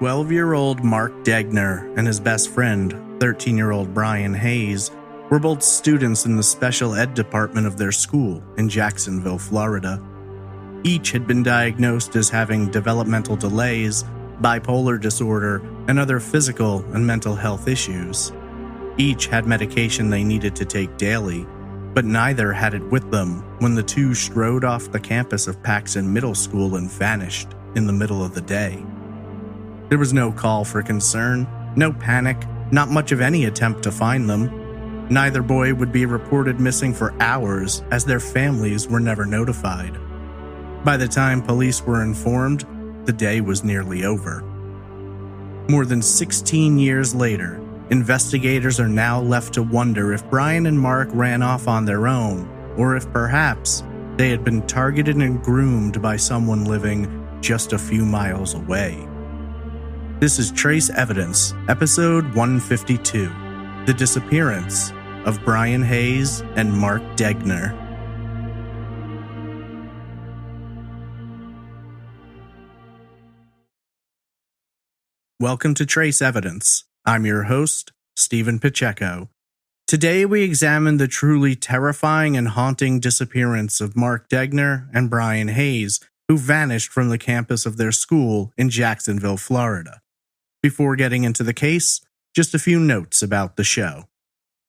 12-year-old Mark Degner and his best friend, 13-year-old Bryan Hayes, were both students in the special ed department of their school in Jacksonville, Florida. Each had been diagnosed as having developmental delays, bipolar disorder, and other physical and mental health issues. Each had medication they needed to take daily, but neither had it with them when the two strode off the campus of Paxton Middle School and vanished in the middle of the day. There was no call for concern, no panic, not much of any attempt to find them. Neither boy would be reported missing for hours, as their families were never notified. By the time police were informed, the day was nearly over. More than 16 years later, investigators are now left to wonder if Bryan and Mark ran off on their own, or if perhaps they had been targeted and groomed by someone living just a few miles away. This is Trace Evidence, episode 152, The Disappearance of Bryan Hayes and Mark Degner. Welcome to Trace Evidence. I'm your host, Stephen Pacheco. Today we examine the truly terrifying and haunting disappearance of Mark Degner and Bryan Hayes, who vanished from the campus of their school in Jacksonville, Florida. Before getting into the case, just a few notes about the show.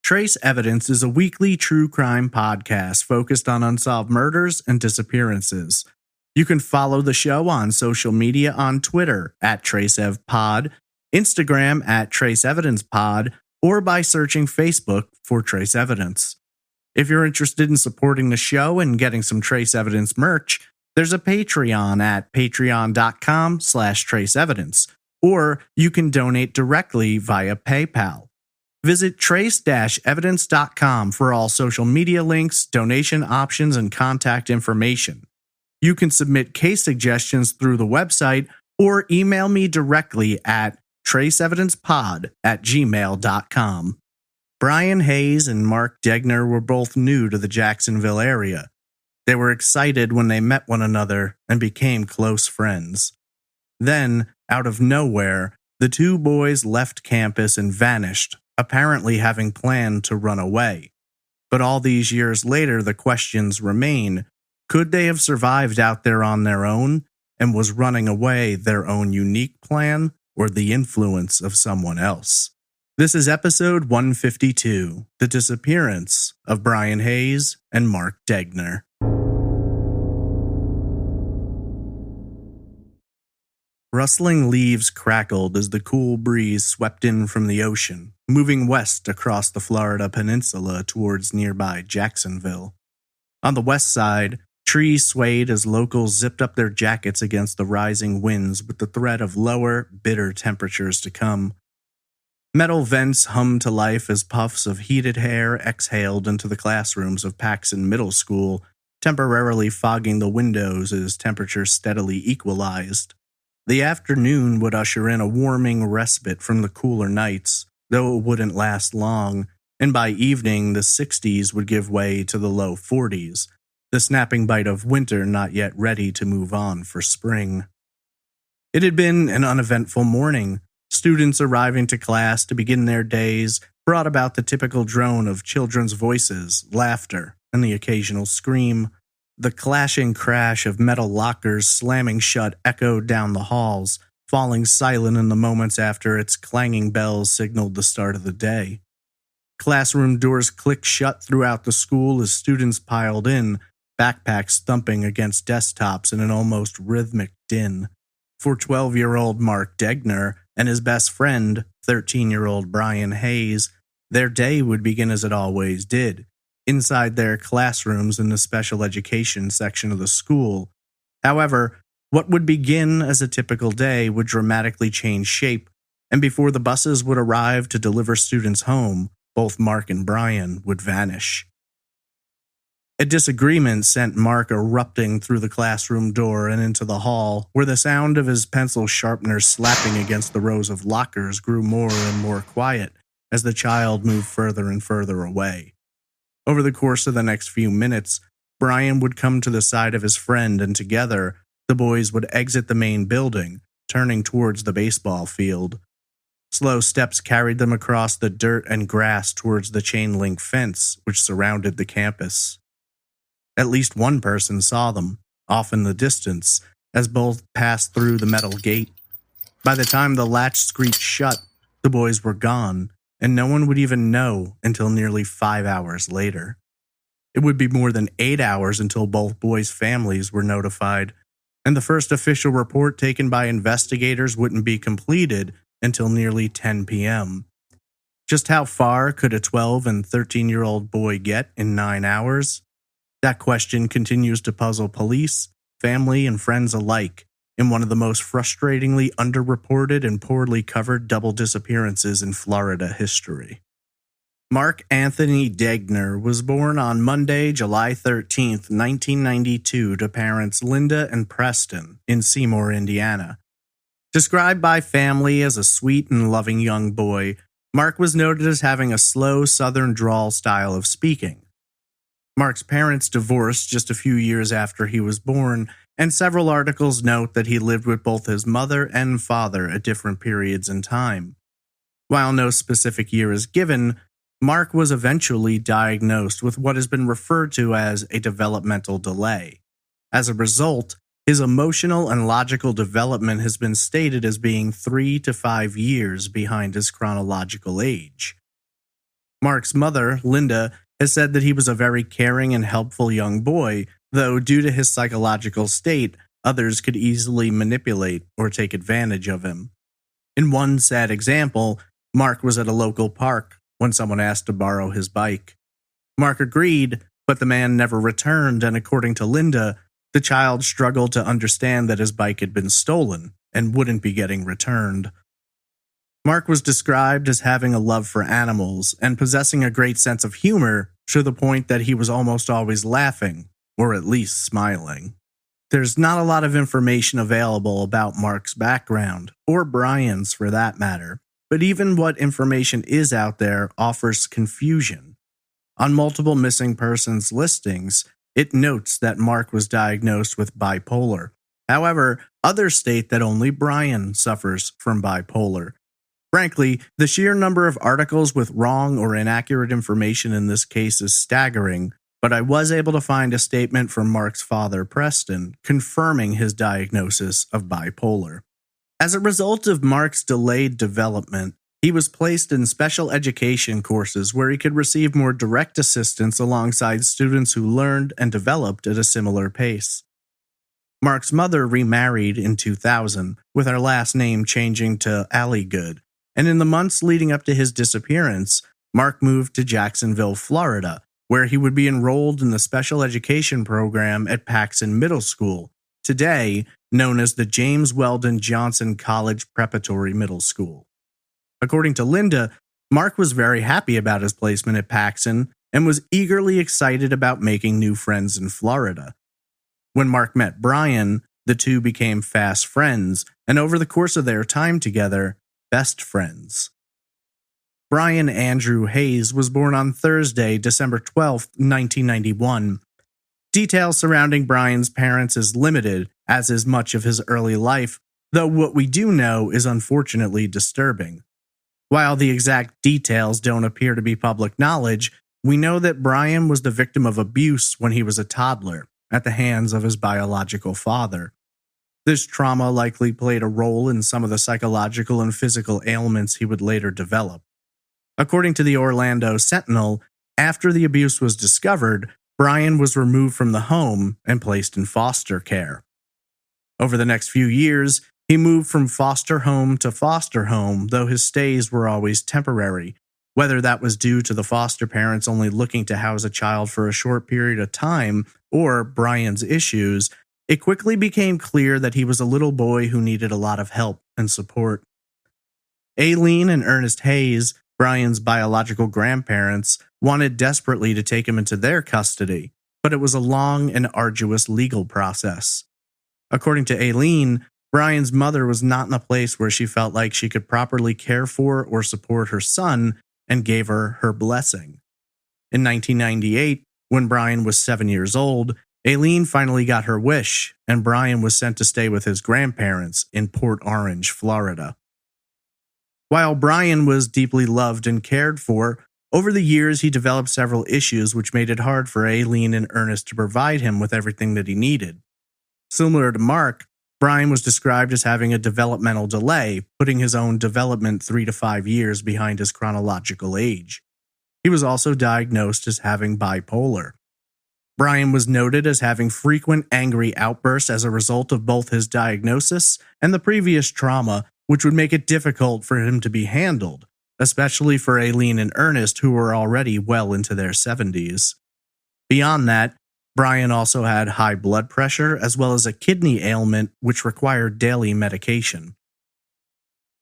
Trace Evidence is a weekly true crime podcast focused on unsolved murders and disappearances. You can follow the show on social media on Twitter @TraceEvPod, Instagram @TraceEvidencePod, or by searching Facebook for Trace Evidence. If you're interested in supporting the show and getting some Trace Evidence merch, there's a Patreon at patreon.com/TraceEvidence, or you can donate directly via PayPal. Visit trace-evidence.com for all social media links, donation options, and contact information. You can submit case suggestions through the website or email me directly at traceevidencepod@gmail.com. Bryan Hayes and Mark Degner were both new to the Jacksonville area. They were excited when they met one another and became close friends. Then, out of nowhere, the two boys left campus and vanished, apparently having planned to run away. But all these years later, the questions remain. Could they have survived out there on their own, and was running away their own unique plan, or the influence of someone else? This is episode 152, The Disappearance of Bryan Hayes and Mark Degner. Rustling leaves crackled as the cool breeze swept in from the ocean, moving west across the Florida peninsula towards nearby Jacksonville. On the west side, trees swayed as locals zipped up their jackets against the rising winds with the threat of lower, bitter temperatures to come. Metal vents hummed to life as puffs of heated air exhaled into the classrooms of Paxton Middle School, temporarily fogging the windows as temperatures steadily equalized. The afternoon would usher in a warming respite from the cooler nights, though it wouldn't last long, and by evening the 60s would give way to the low 40s, the snapping bite of winter not yet ready to move on for spring. It had been an uneventful morning. Students arriving to class to begin their days brought about the typical drone of children's voices, laughter, and the occasional scream. The clashing crash of metal lockers slamming shut echoed down the halls, falling silent in the moments after its clanging bells signaled the start of the day. Classroom doors clicked shut throughout the school as students piled in, backpacks thumping against desktops in an almost rhythmic din. For 12-year-old Mark Degner and his best friend, 13-year-old Bryan Hayes, their day would begin as it always did, inside their classrooms in the special education section of the school. However, what would begin as a typical day would dramatically change shape, and before the buses would arrive to deliver students home, both Mark and Bryan would vanish. A disagreement sent Mark erupting through the classroom door and into the hall, where the sound of his pencil sharpener slapping against the rows of lockers grew more and more quiet as the child moved further and further away. Over the course of the next few minutes, Bryan would come to the side of his friend, and together, the boys would exit the main building to turning towards the baseball field. Slow steps carried them across the dirt and grass towards the chain-link fence which surrounded the campus. At least one person saw them, off in the distance, as both passed through the metal gate. By the time the latch screeched shut, the boys were gone, and no one would even know until nearly 5 hours later. It would be more than 8 hours until both boys' families were notified, and the first official report taken by investigators wouldn't be completed until nearly 10 p.m. Just how far could a 12 and 13-year-old boy get in 9 hours? That question continues to puzzle police, family, and friends alike in one of the most frustratingly underreported and poorly covered double disappearances in Florida history. Mark Anthony Degner was born on Monday, July 13, 1992, to parents Linda and Preston in Seymour, Indiana. Described by family as a sweet and loving young boy, Mark was noted as having a slow southern drawl style of speaking. Mark's parents divorced just a few years after he was born, and several articles note that he lived with both his mother and father at different periods in time. While no specific year is given, Mark was eventually diagnosed with what has been referred to as a developmental delay. As a result, his emotional and logical development has been stated as being 3 to 5 years behind his chronological age. Mark's mother, Linda, has said that he was a very caring and helpful young boy, though due to his psychological state, others could easily manipulate or take advantage of him. In one sad example, Mark was at a local park when someone asked to borrow his bike. Mark agreed, but the man never returned, and according to Linda, the child struggled to understand that his bike had been stolen and wouldn't be getting returned. Mark was described as having a love for animals and possessing a great sense of humor to the point that he was almost always laughing, or at least smiling. There's not a lot of information available about Mark's background, or Bryan's for that matter, but even what information is out there offers confusion. On multiple missing persons listings, it notes that Mark was diagnosed with bipolar. However, others state that only Bryan suffers from bipolar. Frankly, the sheer number of articles with wrong or inaccurate information in this case is staggering, but I was able to find a statement from Mark's father, Preston, confirming his diagnosis of bipolar. As a result of Mark's delayed development, he was placed in special education courses where he could receive more direct assistance alongside students who learned and developed at a similar pace. Mark's mother remarried in 2000, with her last name changing to Alligood, and in the months leading up to his disappearance, Mark moved to Jacksonville, Florida, where he would be enrolled in the special education program at Paxson Middle School, today known as the James Weldon Johnson College Preparatory Middle School. According to Linda, Mark was very happy about his placement at Paxson and was eagerly excited about making new friends in Florida. When Mark met Bryan, the two became fast friends, and over the course of their time together, best friends. Bryan Andrew Hayes was born on Thursday, December 12, 1991. Details surrounding Bryan's parents is limited, as is much of his early life, though what we do know is unfortunately disturbing. While the exact details don't appear to be public knowledge, we know that Bryan was the victim of abuse when he was a toddler at the hands of his biological father. This trauma likely played a role in some of the psychological and physical ailments he would later develop. According to the Orlando Sentinel, after the abuse was discovered, Bryan was removed from the home and placed in foster care. Over the next few years, he moved from foster home to foster home, though his stays were always temporary. Whether that was due to the foster parents only looking to house a child for a short period of time, or Bryan's issues, it quickly became clear that he was a little boy who needed a lot of help and support. Aileen and Ernest Hayes, Bryan's biological grandparents, wanted desperately to take him into their custody, but it was a long and arduous legal process. According to Aileen, Bryan's mother was not in a place where she felt like she could properly care for or support her son and gave her blessing. In 1998, when Bryan was 7 years old, Aileen finally got her wish, and Bryan was sent to stay with his grandparents in Port Orange, Florida. While Bryan was deeply loved and cared for, over the years he developed several issues which made it hard for Aileen and Ernest to provide him with everything that he needed. Similar to Mark, Bryan was described as having a developmental delay, putting his own development 3 to 5 years behind his chronological age. He was also diagnosed as having bipolar. Bryan was noted as having frequent angry outbursts as a result of both his diagnosis and the previous trauma, which would make it difficult for him to be handled, especially for Aileen and Ernest, who were already well into their 70s. Beyond that, Bryan also had high blood pressure as well as a kidney ailment which required daily medication.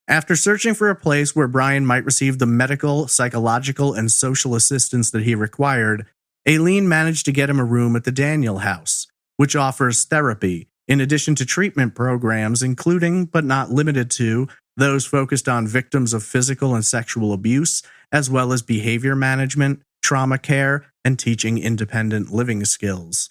After searching for a place where Bryan might receive the medical, psychological, and social assistance that he required, Aileen managed to get him a room at the Daniel House, which offers therapy, in addition to treatment programs including, but not limited to, those focused on victims of physical and sexual abuse, as well as behavior management, trauma care, and teaching independent living skills.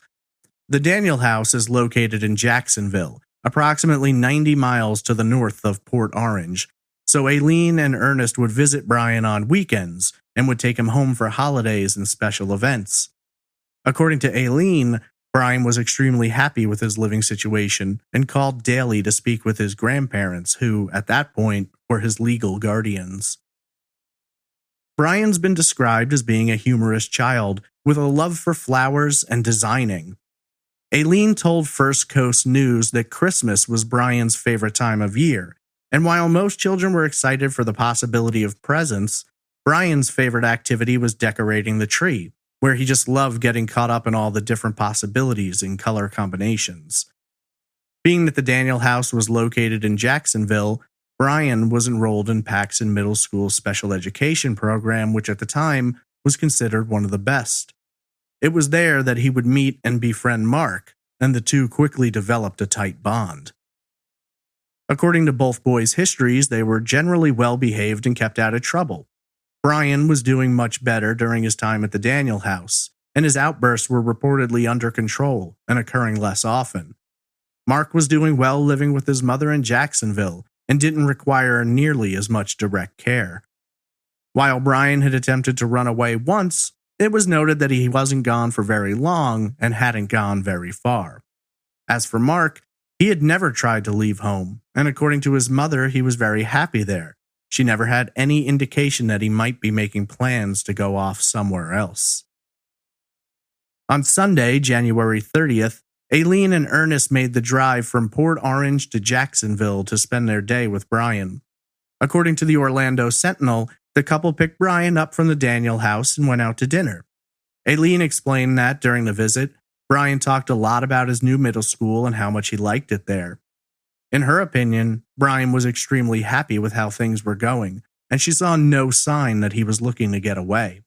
The Daniel House is located in Jacksonville, approximately 90 miles to the north of Port Orange, so Aileen and Ernest would visit Bryan on weekends and would take him home for holidays and special events. According to Aileen, Bryan was extremely happy with his living situation and called daily to speak with his grandparents, who, at that point, were his legal guardians. Bryan's been described as being a humorous child with a love for flowers and designing. Aileen told First Coast News that Christmas was Bryan's favorite time of year, and while most children were excited for the possibility of presents, Bryan's favorite activity was decorating the tree, where he just loved getting caught up in all the different possibilities and color combinations. Being that the Daniel House was located in Jacksonville, Bryan was enrolled in Paxson Middle School's special education program, which at the time was considered one of the best. It was there that he would meet and befriend Mark, and the two quickly developed a tight bond. According to both boys' histories, they were generally well behaved and kept out of trouble. Bryan was doing much better during his time at the Daniel House, and his outbursts were reportedly under control and occurring less often. Mark was doing well living with his mother in Jacksonville and didn't require nearly as much direct care. While Bryan had attempted to run away once, it was noted that he wasn't gone for very long and hadn't gone very far. As for Mark, he had never tried to leave home, and according to his mother, he was very happy there. She never had any indication that he might be making plans to go off somewhere else. On Sunday, January 30th, Aileen and Ernest made the drive from Port Orange to Jacksonville to spend their day with Bryan. According to the Orlando Sentinel, the couple picked Bryan up from the Daniel House and went out to dinner. Aileen explained that during the visit, Bryan talked a lot about his new middle school and how much he liked it there. In her opinion, Bryan was extremely happy with how things were going, and she saw no sign that he was looking to get away.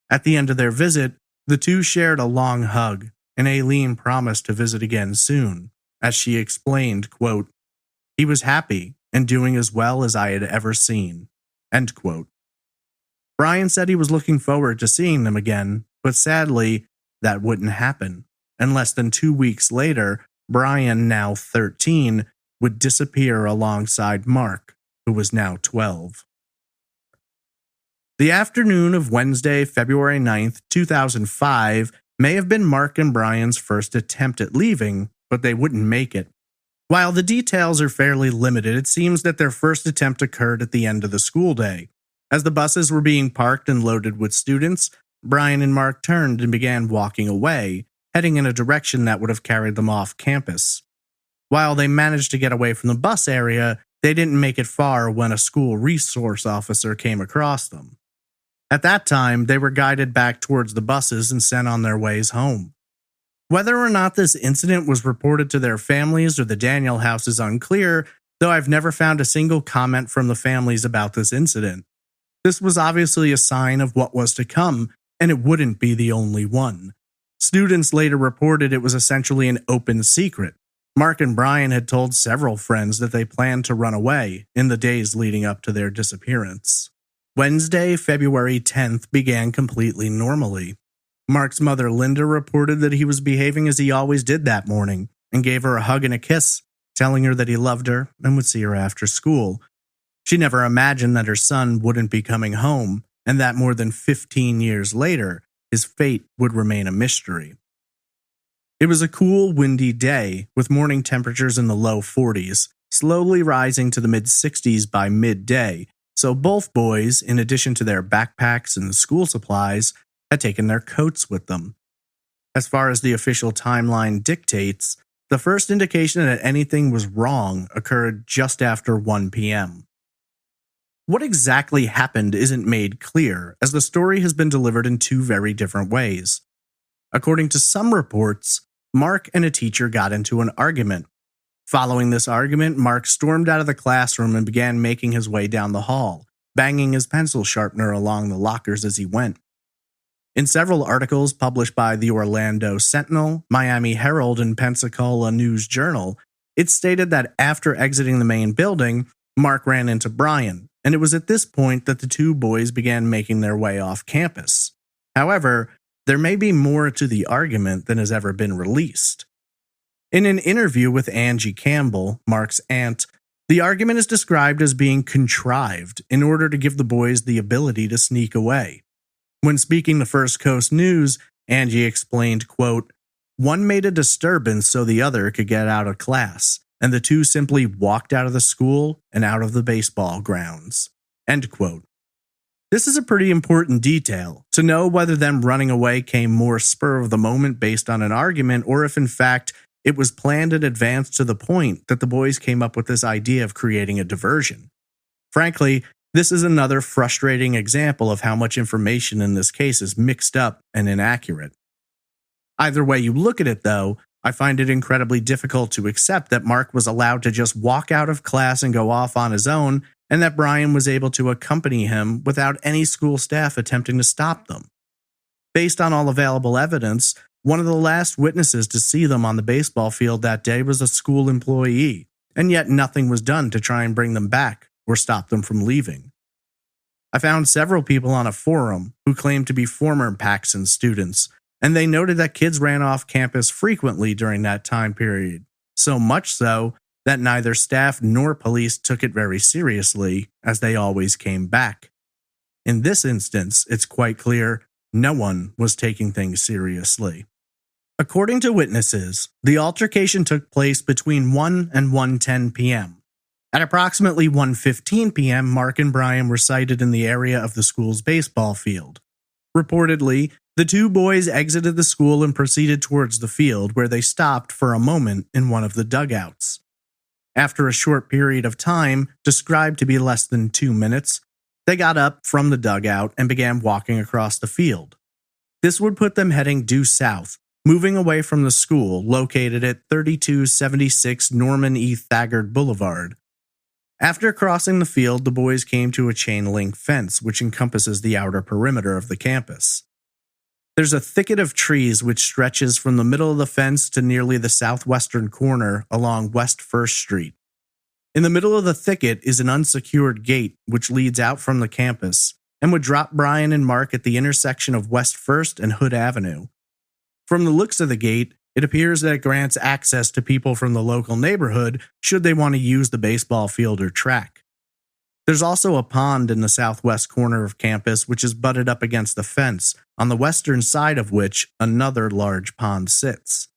At the end of their visit, the two shared a long hug, and Aileen promised to visit again soon, as she explained, quote, "He was happy and doing as well as I had ever seen," end quote. Bryan said he was looking forward to seeing them again, but sadly, that wouldn't happen, and less than 2 weeks later, Bryan, now 13, would disappear alongside Mark, who was now 12. The afternoon of Wednesday, February 9th, 2005, may have been Mark and Bryan's first attempt at leaving, but they wouldn't make it. While the details are fairly limited, it seems that their first attempt occurred at the end of the school day. As the buses were being parked and loaded with students, Bryan and Mark turned and began walking away, heading in a direction that would have carried them off campus. While they managed to get away from the bus area, they didn't make it far when a school resource officer came across them. At that time, they were guided back towards the buses and sent on their ways home. Whether or not this incident was reported to their families or the Daniel House is unclear, though I've never found a single comment from the families about this incident. This was obviously a sign of what was to come, and it wouldn't be the only one. Students later reported it was essentially an open secret. Mark and Bryan had told several friends that they planned to run away in the days leading up to their disappearance. Wednesday, February 10th began completely normally. Mark's mother, Linda, reported that he was behaving as he always did that morning and gave her a hug and a kiss, telling her that he loved her and would see her after school. She never imagined that her son wouldn't be coming home and that more than 15 years later, his fate would remain a mystery. It was a cool, windy day with morning temperatures in the low 40s, slowly rising to the mid-60s by midday, so both boys, in addition to their backpacks and school supplies, had taken their coats with them. As far as the official timeline dictates, the first indication that anything was wrong occurred just after 1 p.m. What exactly happened isn't made clear, as the story has been delivered in two very different ways. According to some reports, Mark and a teacher got into an argument. Following this argument, Mark stormed out of the classroom and began making his way down the hall, banging his pencil sharpener along the lockers as he went. In several articles published by the Orlando Sentinel, Miami Herald, and Pensacola News-Journal, it stated that after exiting the main building, Mark ran into Bryan, and it was at this point that the two boys began making their way off campus. However, there may be more to the argument than has ever been released. In an interview with Angie Campbell, Mark's aunt, the argument is described as being contrived in order to give the boys the ability to sneak away. When speaking to First Coast News, Angie explained, quote, "One made a disturbance so the other could get out of class, and the two simply walked out of the school and out of the baseball grounds." End quote. This is a pretty important detail, to know whether them running away came more spur of the moment based on an argument, or if in fact it was planned in advance to the point that the boys came up with this idea of creating a diversion. Frankly, this is another frustrating example of how much information in this case is mixed up and inaccurate. Either way you look at it, though, I find it incredibly difficult to accept that Mark was allowed to just walk out of class and go off on his own, and that Bryan was able to accompany him without any school staff attempting to stop them. Based on all available evidence, one of the last witnesses to see them on the baseball field that day was a school employee, and yet nothing was done to try and bring them back or stop them from leaving. I found several people on a forum who claimed to be former Paxson students, and they noted that kids ran off campus frequently during that time period, so much so that neither staff nor police took it very seriously, as they always came back. In this instance, it's quite clear no one was taking things seriously. According to witnesses, the altercation took place between 1 and 1:10 p.m. At approximately 1:15 p.m., Mark and Bryan were sighted in the area of the school's baseball field. Reportedly, the two boys exited the school and proceeded towards the field, where they stopped for a moment in one of the dugouts. After a short period of time, described to be less than 2 minutes, they got up from the dugout and began walking across the field. This would put them heading due south, moving away from the school located at 3276 Norman E. Thagard Boulevard. After crossing the field, the boys came to a chain-link fence which encompasses the outer perimeter of the campus. There's a thicket of trees which stretches from the middle of the fence to nearly the southwestern corner along West 1st Street. In the middle of the thicket is an unsecured gate which leads out from the campus and would drop Bryan and Mark at the intersection of West 1st and Hood Avenue. From the looks of the gate, it appears that it grants access to people from the local neighborhood should they want to use the baseball field or track. There's also a pond in the southwest corner of campus which is butted up against the fence, on the western side of which another large pond sits.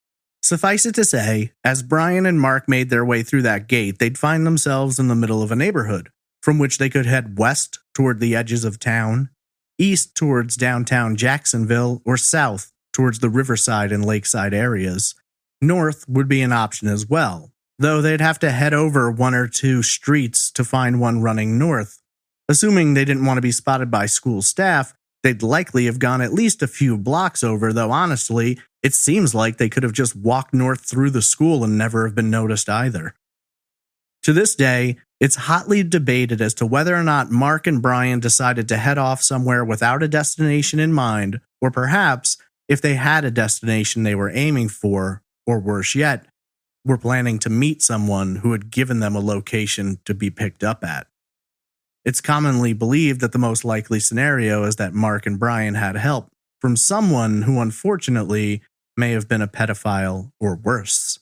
Suffice it to say, as Bryan and Mark made their way through that gate, they'd find themselves in the middle of a neighborhood, from which they could head west toward the edges of town, east towards downtown Jacksonville, or south towards the Riverside and Lakeside areas. North would be an option as well, though they'd have to head over one or two streets to find one running north. Assuming they didn't want to be spotted by school staff, they'd likely have gone at least a few blocks over, though honestly, it seems like they could have just walked north through the school and never have been noticed either. To this day, it's hotly debated as to whether or not Mark and Bryan decided to head off somewhere without a destination in mind, or perhaps, if they had a destination they were aiming for, or worse yet, were planning to meet someone who had given them a location to be picked up at. It's commonly believed that the most likely scenario is that Mark and Bryan had help from someone who unfortunately may have been a pedophile or worse.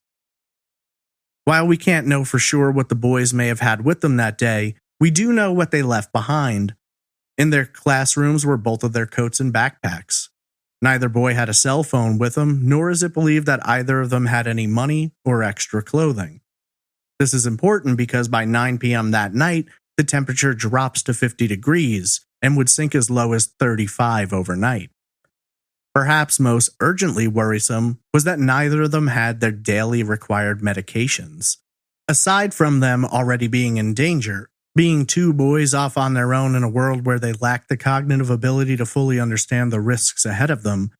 While we can't know for sure what the boys may have had with them that day, we do know what they left behind. In their classrooms were both of their coats and backpacks. Neither boy had a cell phone with them, nor is it believed that either of them had any money or extra clothing. This is important because by 9 p.m. that night, the temperature drops to 50 degrees and would sink as low as 35 overnight. Perhaps most urgently worrisome was that neither of them had their daily required medications. Aside from them already being in danger, being two boys off on their own in a world where they lacked the cognitive ability to fully understand the risks ahead of them,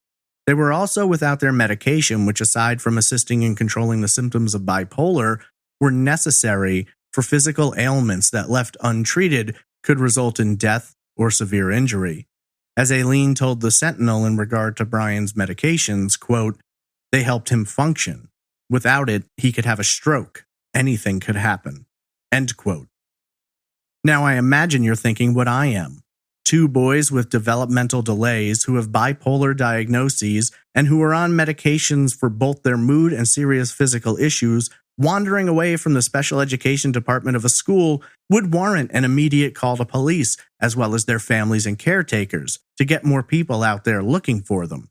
they were also without their medication, which aside from assisting in controlling the symptoms of bipolar, were necessary for physical ailments that left untreated could result in death or severe injury. As Aileen told the Sentinel in regard to Bryan's medications, quote, "They helped him function. Without it, he could have a stroke. Anything could happen." End quote. Now I imagine you're thinking what I am. Two boys with developmental delays who have bipolar diagnoses and who are on medications for both their mood and serious physical issues, wandering away from the special education department of a school would warrant an immediate call to police, as well as their families and caretakers, to get more people out there looking for them.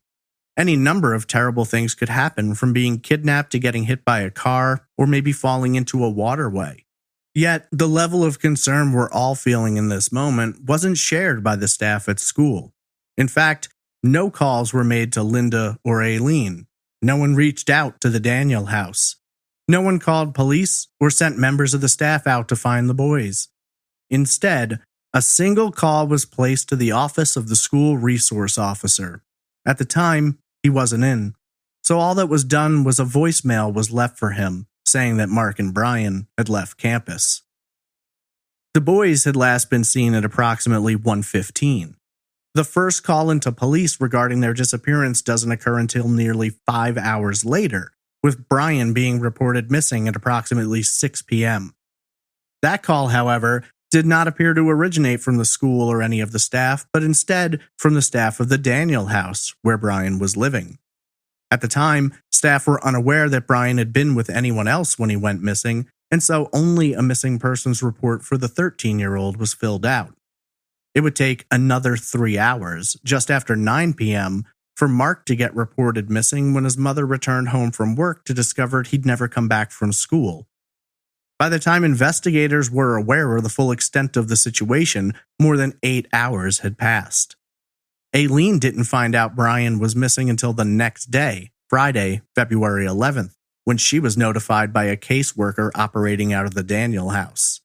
Any number of terrible things could happen, from being kidnapped to getting hit by a car, or maybe falling into a waterway. Yet, the level of concern we're all feeling in this moment wasn't shared by the staff at school. In fact, no calls were made to Linda or Aileen. No one reached out to the Daniel house. No one called police or sent members of the staff out to find the boys. Instead, a single call was placed to the office of the school resource officer. At the time, he wasn't in, so all that was done was a voicemail was left for him, saying that Mark and Bryan had left campus. The boys had last been seen at approximately 1:15. The first call into police regarding their disappearance doesn't occur until nearly 5 hours later, with Bryan being reported missing at approximately 6 p.m. That call, however, did not appear to originate from the school or any of the staff, but instead from the staff of the Daniel house, where Bryan was living. At the time, staff were unaware that Bryan had been with anyone else when he went missing, and so only a missing persons report for the 13-year-old was filled out. It would take another 3 hours, just after 9 p.m., for Mark to get reported missing when his mother returned home from work to discover he'd never come back from school. By the time investigators were aware of the full extent of the situation, more than 8 hours had passed. Aileen didn't find out Bryan was missing until the next day, Friday, February 11th, when she was notified by a caseworker operating out of the Daniel house.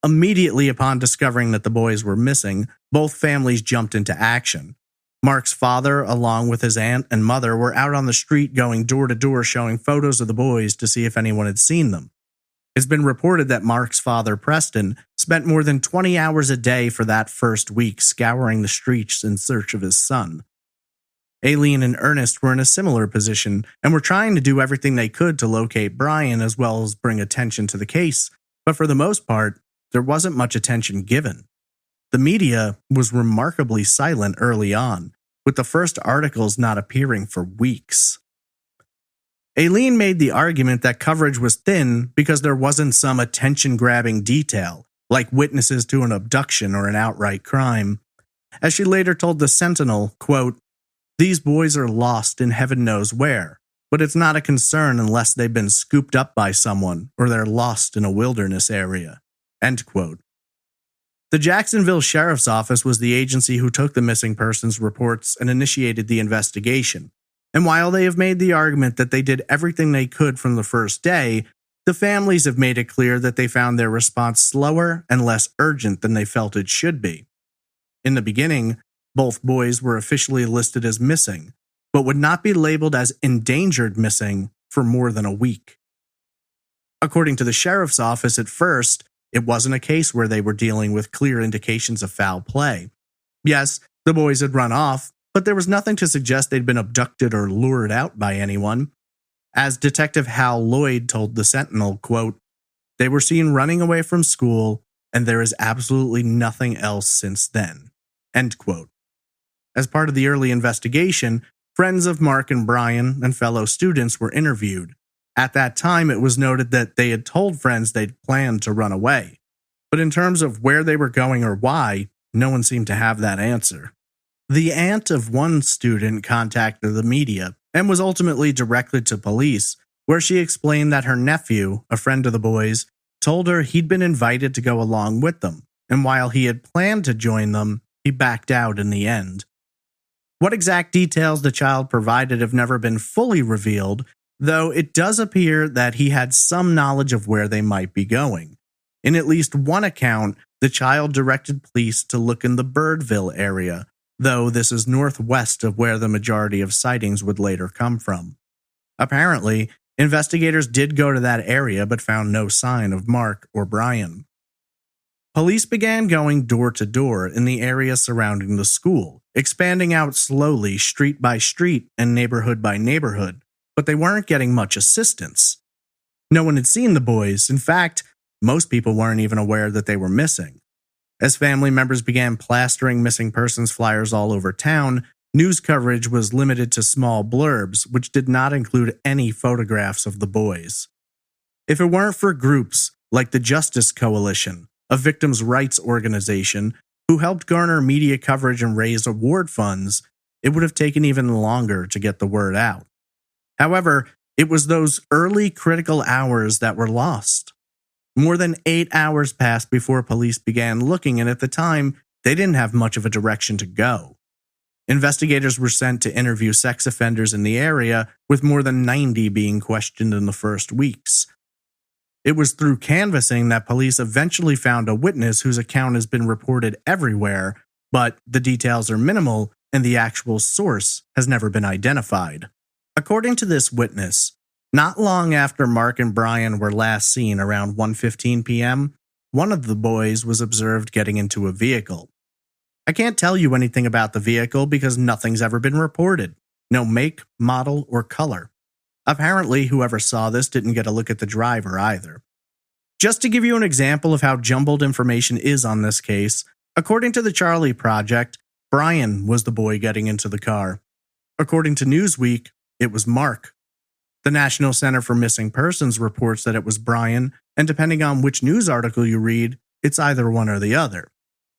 Immediately upon discovering that the boys were missing, both families jumped into action. Mark's father, along with his aunt and mother, were out on the street going door to door showing photos of the boys to see if anyone had seen them. It's been reported that Mark's father, Preston, spent more than 20 hours a day for that first week scouring the streets in search of his son. Aileen and Ernest were in a similar position and were trying to do everything they could to locate Bryan as well as bring attention to the case, but for the most part, there wasn't much attention given. The media was remarkably silent early on, with the first articles not appearing for weeks. Aileen made the argument that coverage was thin because there wasn't some attention-grabbing detail, like witnesses to an abduction or an outright crime. As she later told the Sentinel, quote, "These boys are lost in heaven knows where, but it's not a concern unless they've been scooped up by someone or they're lost in a wilderness area." End quote. The Jacksonville Sheriff's Office was the agency who took the missing persons reports and initiated the investigation. And while they have made the argument that they did everything they could from the first day, the families have made it clear that they found their response slower and less urgent than they felt it should be. In the beginning, both boys were officially listed as missing, but would not be labeled as endangered missing for more than a week. According to the sheriff's office at first, it wasn't a case where they were dealing with clear indications of foul play. Yes, the boys had run off, but there was nothing to suggest they'd been abducted or lured out by anyone. As Detective Hal Lloyd told the Sentinel, quote, "They were seen running away from school, and there is absolutely nothing else since then." End quote. As part of the early investigation, friends of Mark and Bryan and fellow students were interviewed. At that time, it was noted that they had told friends they'd planned to run away. But in terms of where they were going or why, no one seemed to have that answer. The aunt of one student contacted the media and was ultimately directed to police, where she explained that her nephew, a friend of the boys, told her he'd been invited to go along with them, and while he had planned to join them, he backed out in the end. What exact details the child provided have never been fully revealed, though it does appear that he had some knowledge of where they might be going. In at least one account, the child directed police to look in the Birdville area, though this is northwest of where the majority of sightings would later come from. Apparently, investigators did go to that area but found no sign of Mark or Bryan. Police began going door to door in the area surrounding the school, expanding out slowly street by street and neighborhood by neighborhood, but they weren't getting much assistance. No one had seen the boys. In fact, most people weren't even aware that they were missing. As family members began plastering missing persons flyers all over town, news coverage was limited to small blurbs, which did not include any photographs of the boys. If it weren't for groups like the Justice Coalition, a victims' rights organization, who helped garner media coverage and raise award funds, it would have taken even longer to get the word out. However, it was those early critical hours that were lost. More than 8 hours passed before police began looking, and at the time, they didn't have much of a direction to go. Investigators were sent to interview sex offenders in the area, with more than 90 being questioned in the first weeks. It was through canvassing that police eventually found a witness whose account has been reported everywhere, but the details are minimal and the actual source has never been identified. According to this witness, not long after Mark and Bryan were last seen around 1:15 p.m., one of the boys was observed getting into a vehicle. I can't tell you anything about the vehicle because nothing's ever been reported. No make, model, or color. Apparently, whoever saw this didn't get a look at the driver either. Just to give you an example of how jumbled information is on this case, according to the Charlie Project, Bryan was the boy getting into the car. According to Newsweek, it was Mark. The National Center for Missing Persons reports that it was Bryan, and depending on which news article you read, it's either one or the other.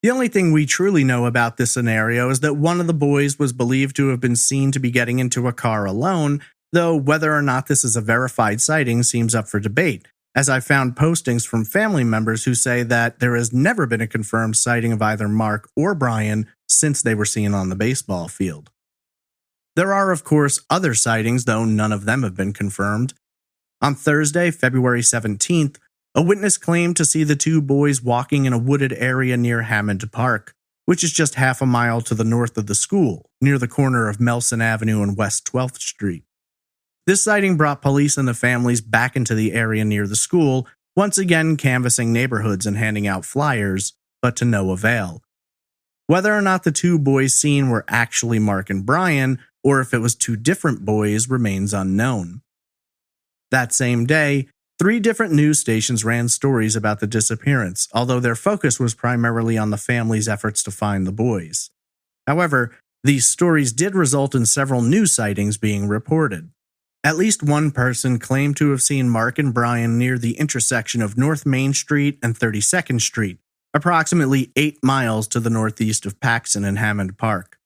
The only thing we truly know about this scenario is that one of the boys was believed to have been seen to be getting into a car alone, though whether or not this is a verified sighting seems up for debate, as I found postings from family members who say that there has never been a confirmed sighting of either Mark or Bryan since they were seen on the baseball field. There are, of course, other sightings, though none of them have been confirmed. On Thursday, February 17th, a witness claimed to see the two boys walking in a wooded area near Hammond Park, which is just half a mile to the north of the school, near the corner of Melson Avenue and West 12th Street. This sighting brought police and the families back into the area near the school, once again canvassing neighborhoods and handing out flyers, but to no avail. Whether or not the two boys seen were actually Mark and Bryan, or if it was two different boys, remains unknown. That same day, 3 different news stations ran stories about the disappearance, although their focus was primarily on the family's efforts to find the boys. However, these stories did result in several new sightings being reported. At least one person claimed to have seen Mark and Bryan near the intersection of North Main Street and 32nd Street, approximately 8 miles to the northeast of Paxson and Hammond Park.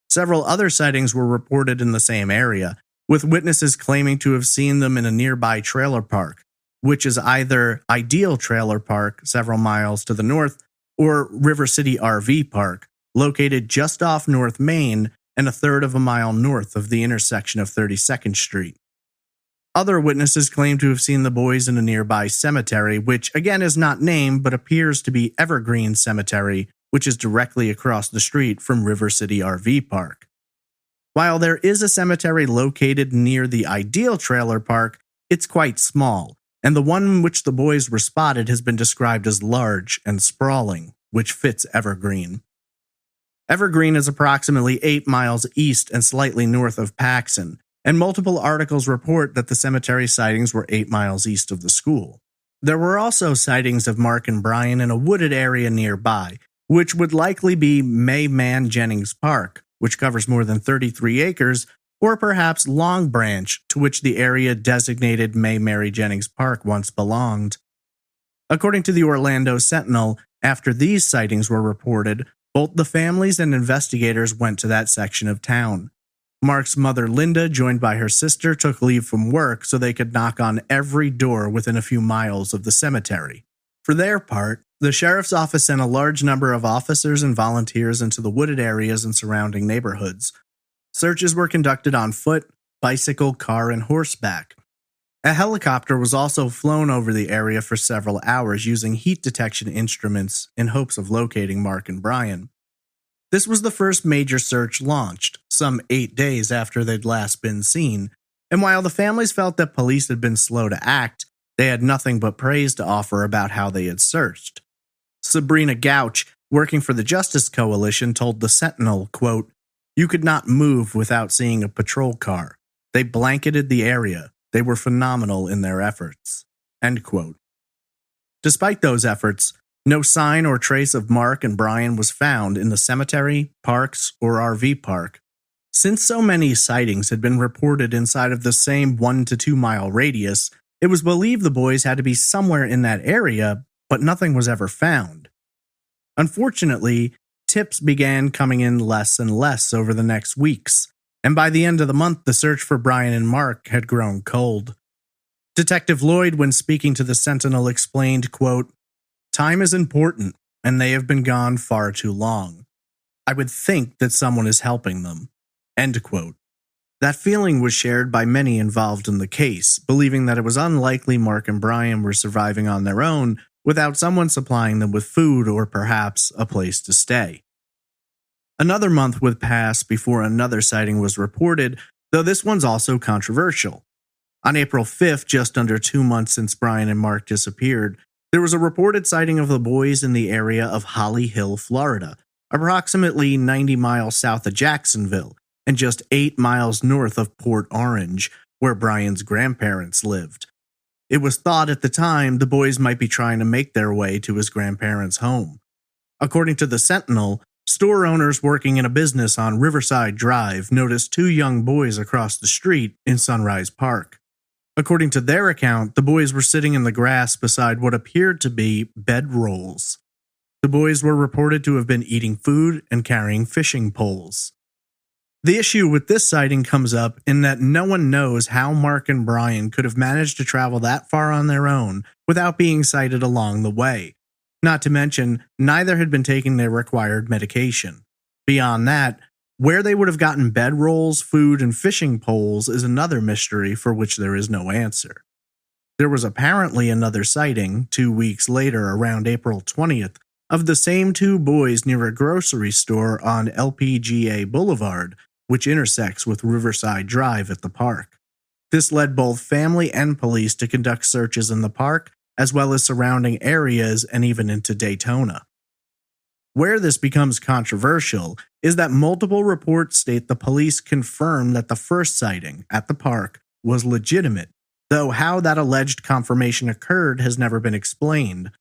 Several other sightings were reported in the same area, with witnesses claiming to have seen them in a nearby trailer park, which is either Ideal Trailer Park, several miles to the north, or River City RV Park, located just off North Main and a third of a mile north of the intersection of 32nd Street. Other witnesses claim to have seen the boys in a nearby cemetery, which again is not named but appears to be Evergreen Cemetery, which is directly across the street from River City RV Park. While there is a cemetery located near the Ideal Trailer Park, it's quite small, and the one in which the boys were spotted has been described as large and sprawling, which fits Evergreen. Evergreen is approximately 8 miles east and slightly north of Paxson, and multiple articles report that the cemetery sightings were 8 miles east of the school. There were also sightings of Mark and Bryan in a wooded area nearby, which would likely be May Man Jennings Park, which covers more than 33 acres, or perhaps Long Branch, to which the area designated May Mary Jennings Park once belonged. According to the Orlando Sentinel, after these sightings were reported, both the families and investigators went to that section of town. Mark's mother, Linda, joined by her sister, took leave from work so they could knock on every door within a few miles of the cemetery. For their part, the sheriff's office sent a large number of officers and volunteers into the wooded areas and surrounding neighborhoods. Searches were conducted on foot, bicycle, car, and horseback. A helicopter was also flown over the area for several hours using heat detection instruments in hopes of locating Mark and Bryan. This was the first major search launched, some 8 days after they'd last been seen, and while the families felt that police had been slow to act, they had nothing but praise to offer about how they had searched. Sabrina Gouch, working for the Justice Coalition, told the Sentinel, quote, "You could not move without seeing a patrol car. They blanketed the area. They were phenomenal in their efforts." End quote. Despite those efforts, no sign or trace of Mark and Bryan was found in the cemetery, parks, or RV park. Since so many sightings had been reported inside of the same 1 to 2 mile radius, it was believed the boys had to be somewhere in that area, but nothing was ever found. Unfortunately, tips began coming in less and less over the next weeks, and by the end of the month, the search for Bryan and Mark had grown cold. Detective Lloyd, when speaking to the Sentinel, explained, quote, "Time is important, and they have been gone far too long. I would think that someone is helping them." End quote. That feeling was shared by many involved in the case, believing that it was unlikely Mark and Bryan were surviving on their own without someone supplying them with food or perhaps a place to stay. Another month would pass before another sighting was reported, though this one's also controversial. On April 5th, just under 2 months since Bryan and Mark disappeared, there was a reported sighting of the boys in the area of Holly Hill, Florida, approximately 90 miles south of Jacksonville, and just 8 miles north of Port Orange, where Bryan's grandparents lived. It was thought at the time the boys might be trying to make their way to his grandparents' home. According to the Sentinel, store owners working in a business on Riverside Drive noticed 2 young boys across the street in Sunrise Park. According to their account, the boys were sitting in the grass beside what appeared to be bedrolls. The boys were reported to have been eating food and carrying fishing poles. The issue with this sighting comes up in that no one knows how Mark and Bryan could have managed to travel that far on their own without being sighted along the way. Not to mention, neither had been taking their required medication. Beyond that, where they would have gotten bedrolls, food, and fishing poles is another mystery for which there is no answer. There was apparently another sighting 2 weeks later, around April 20th, of the same 2 boys near a grocery store on LPGA Boulevard, which intersects with Riverside Drive at the park. This led both family and police to conduct searches in the park, as well as surrounding areas and even into Daytona. Where this becomes controversial is that multiple reports state the police confirmed that the first sighting at the park was legitimate, though how that alleged confirmation occurred has never been explained.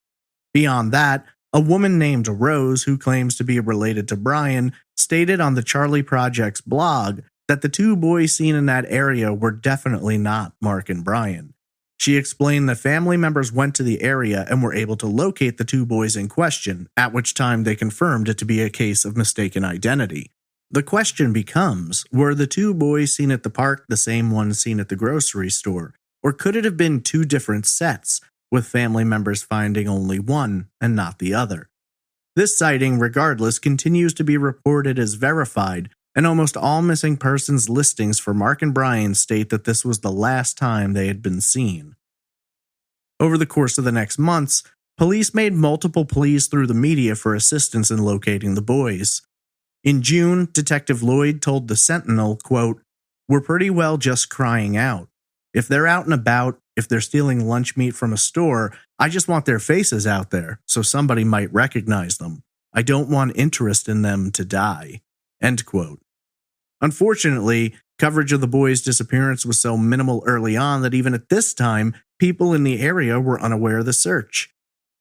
Beyond that, a woman named Rose, who claims to be related to Bryan, stated on the Charlie Project's blog that the 2 boys seen in that area were definitely not Mark and Bryan. She explained that family members went to the area and were able to locate the 2 boys in question, at which time they confirmed it to be a case of mistaken identity. The question becomes, were the 2 boys seen at the park the same ones seen at the grocery store, or could it have been 2 different sets, with family members finding only one and not the other? This sighting, regardless, continues to be reported as verified, and almost all missing persons listings for Mark and Bryan state that this was the last time they had been seen. Over the course of the next months, police made multiple pleas through the media for assistance in locating the boys. In June, Detective Lloyd told the Sentinel, quote, "We're pretty well just crying out. If they're out and about, if they're stealing lunch meat from a store, I just want their faces out there so somebody might recognize them. I don't want interest in them to die." End quote. Unfortunately, coverage of the boys' disappearance was so minimal early on that even at this time, people in the area were unaware of the search.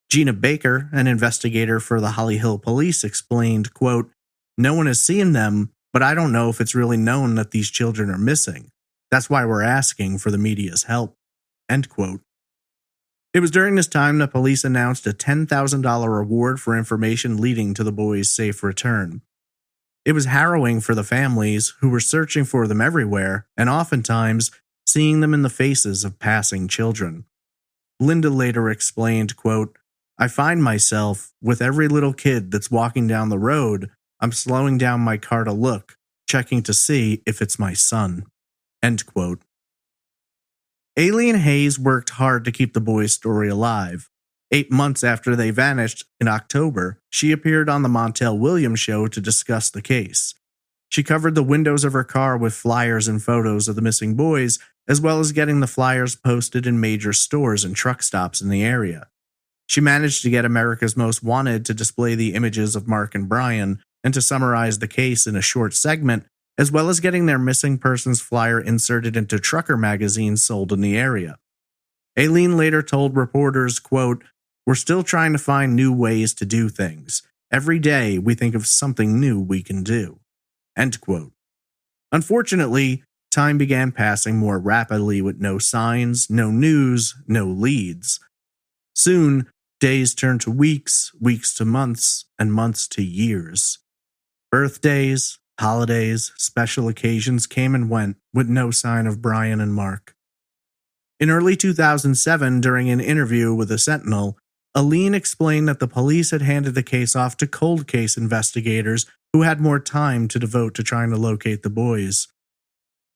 Gina Baker, an investigator for the Holly Hill Police, explained, quote, "No one has seen them, but I don't know if it's really known that these children are missing. That's why we're asking for the media's help." End quote. It was during this time that police announced a $10,000 reward for information leading to the boys' safe return. It was harrowing for the families who were searching for them everywhere and oftentimes seeing them in the faces of passing children. Linda later explained, quote, "I find myself, with every little kid that's walking down the road, I'm slowing down my car to look, checking to see if it's my son." End quote. Aileen Hayes worked hard to keep the boys' story alive. 8 months after they vanished, in October, she appeared on the Montel Williams show to discuss the case. She covered the windows of her car with flyers and photos of the missing boys, as well as getting the flyers posted in major stores and truck stops in the area. She managed to get America's Most Wanted to display the images of Mark and Bryan and to summarize the case in a short segment, as well as getting their missing persons flyer inserted into trucker magazines sold in the area. Aileen later told reporters, quote, "We're still trying to find new ways to do things. Every day we think of something new we can do." End quote. Unfortunately, time began passing more rapidly with no signs, no news, no leads. Soon, days turned to weeks, weeks to months, and months to years. Birthdays, holidays, special occasions came and went with no sign of Bryan and Mark. In early 2007, during an interview with the Sentinel, Aileen explained that the police had handed the case off to cold case investigators who had more time to devote to trying to locate the boys.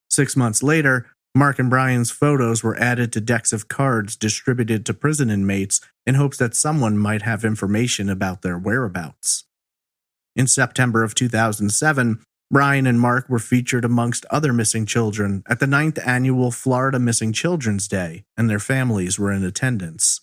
6 months later, Mark and Bryan's photos were added to decks of cards distributed to prison inmates in hopes that someone might have information about their whereabouts. In September of 2007, Bryan and Mark were featured amongst other missing children at the 9th annual Florida Missing Children's Day, and their families were in attendance.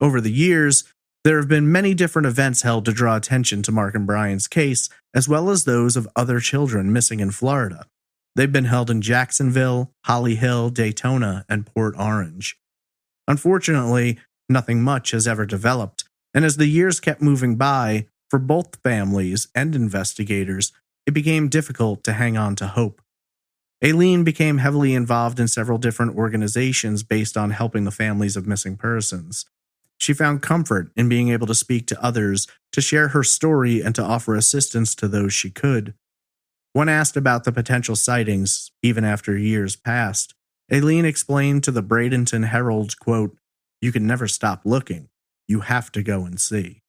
Over the years, there have been many different events held to draw attention to Mark and Bryan's case, as well as those of other children missing in Florida. They've been held in Jacksonville, Holly Hill, Daytona, and Port Orange. Unfortunately, nothing much has ever developed, and as the years kept moving by, for both families and investigators, it became difficult to hang on to hope. Aileen became heavily involved in several different organizations based on helping the families of missing persons. She found comfort in being able to speak to others, to share her story, and to offer assistance to those she could. When asked about the potential sightings, even after years passed, Aileen explained to the Bradenton Herald, quote, "You can never stop looking. You have to go and see."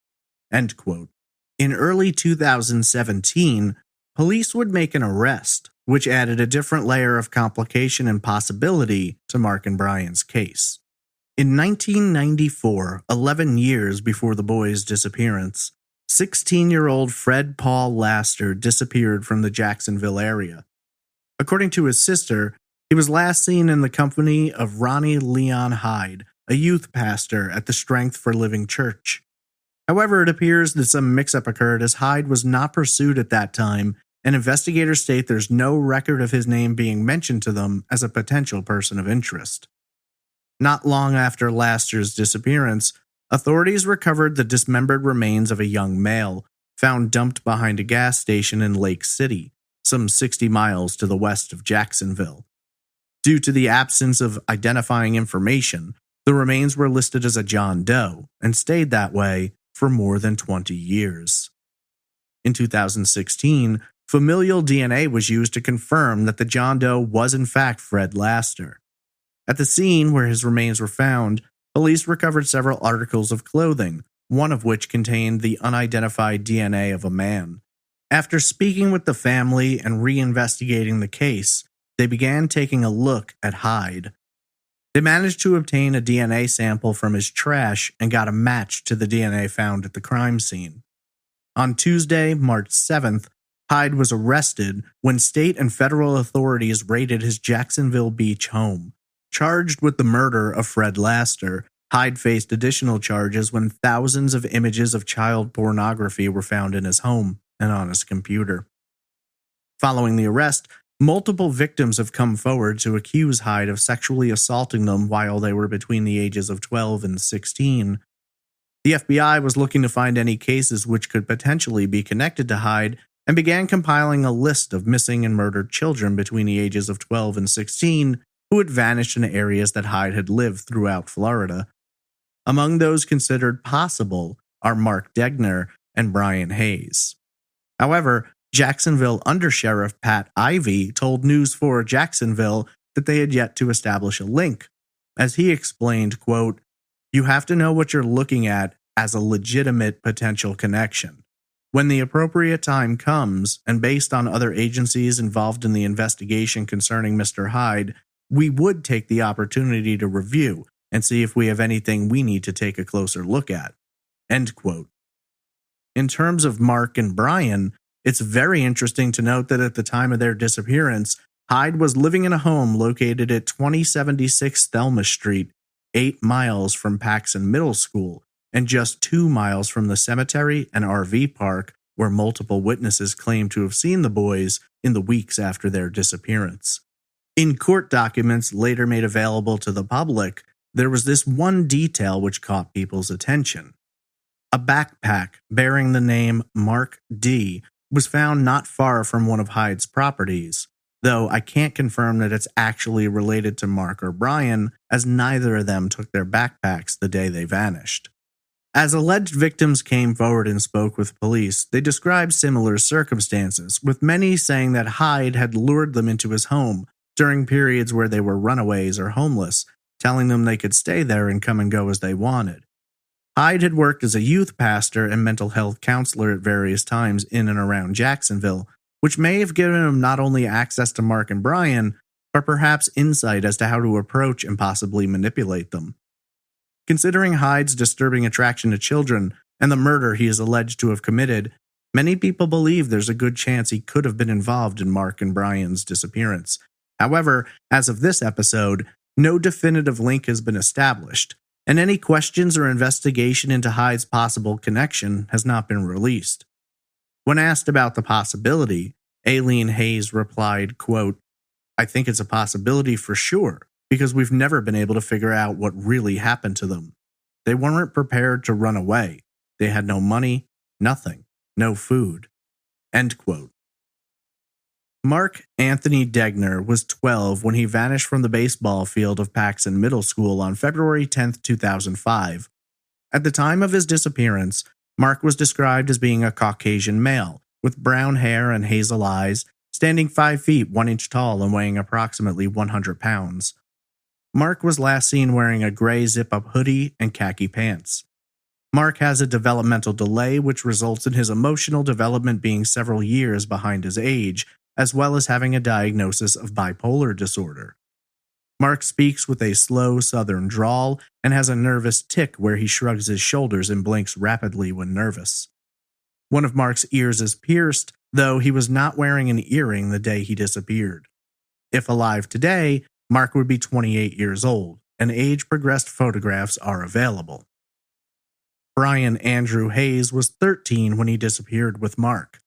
End quote. In early 2017, police would make an arrest, which added a different layer of complication and possibility to Mark and Bryan's case. In 1994, 11 years before the boys' disappearance, 16-year-old Fred Paul Laster disappeared from the Jacksonville area. According to his sister, he was last seen in the company of Ronnie Leon Hyde, a youth pastor at the Strength for Living Church. However, it appears that some mix-up occurred as Hyde was not pursued at that time, and investigators state there's no record of his name being mentioned to them as a potential person of interest. Not long after Laster's disappearance, authorities recovered the dismembered remains of a young male, found dumped behind a gas station in Lake City, some 60 miles to the west of Jacksonville. Due to the absence of identifying information, the remains were listed as a John Doe and stayed that way for more than 20 years. In 2016, familial DNA was used to confirm that the John Doe was in fact Fred Laster. At the scene where his remains were found, police recovered several articles of clothing, one of which contained the unidentified DNA of a man. After speaking with the family and reinvestigating the case, they began taking a look at Hyde. They managed to obtain a DNA sample from his trash and got a match to the DNA found at the crime scene. On Tuesday, March 7th, Hyde was arrested when state and federal authorities raided his Jacksonville Beach home. Charged with the murder of Fred Laster, Hyde faced additional charges when thousands of images of child pornography were found in his home and on his computer. Following the arrest, multiple victims have come forward to accuse Hyde of sexually assaulting them while they were between the ages of 12 and 16. The FBI was looking to find any cases which could potentially be connected to Hyde, and began compiling a list of missing and murdered children between the ages of 12 and 16 who had vanished in areas that Hyde had lived throughout Florida. Among those considered possible are Mark Degner and Bryan Hayes. However, Jacksonville Undersheriff Pat Ivey told News 4 Jacksonville that they had yet to establish a link. As he explained, quote, "You have to know what you're looking at as a legitimate potential connection. When the appropriate time comes, and based on other agencies involved in the investigation concerning Mr. Hyde, we would take the opportunity to review and see if we have anything we need to take a closer look at." End quote. In terms of Mark and Bryan, it's very interesting to note that at the time of their disappearance, Hyde was living in a home located at 2076 Thelma Street, 8 miles from Paxson Middle School, and just 2 miles from the cemetery and RV park where multiple witnesses claim to have seen the boys in the weeks after their disappearance. In court documents later made available to the public, there was this one detail which caught people's attention. A backpack bearing the name Mark D was found not far from one of Hyde's properties, though I can't confirm that it's actually related to Mark or Bryan, as neither of them took their backpacks the day they vanished. As alleged victims came forward and spoke with police, they described similar circumstances, with many saying that Hyde had lured them into his home during periods where they were runaways or homeless, telling them they could stay there and come and go as they wanted. Hyde had worked as a youth pastor and mental health counselor at various times in and around Jacksonville, which may have given him not only access to Mark and Bryan, but perhaps insight as to how to approach and possibly manipulate them. Considering Hyde's disturbing attraction to children and the murder he is alleged to have committed, many people believe there's a good chance he could have been involved in Mark and Bryan's disappearance. However, as of this episode, no definitive link has been established, and any questions or investigation into Hyde's possible connection has not been released. When asked about the possibility, Aileen Hayes replied, quote, "I think it's a possibility for sure, because we've never been able to figure out what really happened to them. They weren't prepared to run away. They had no money, nothing, no food." End quote. Mark Anthony Degner was 12 when he vanished from the baseball field of Paxson Middle School on February 10, 2005. At the time of his disappearance, Mark was described as being a Caucasian male, with brown hair and hazel eyes, standing 5 feet 1 inch tall and weighing approximately 100 pounds. Mark was last seen wearing a gray zip-up hoodie and khaki pants. Mark has a developmental delay which results in his emotional development being several years behind his age, as well as having a diagnosis of bipolar disorder. Mark speaks with a slow southern drawl and has a nervous tic where he shrugs his shoulders and blinks rapidly when nervous. One of Mark's ears is pierced, though he was not wearing an earring the day he disappeared. If alive today, Mark would be 28 years old, and age-progressed photographs are available. Bryan Andrew Hayes was 13 when he disappeared with Mark.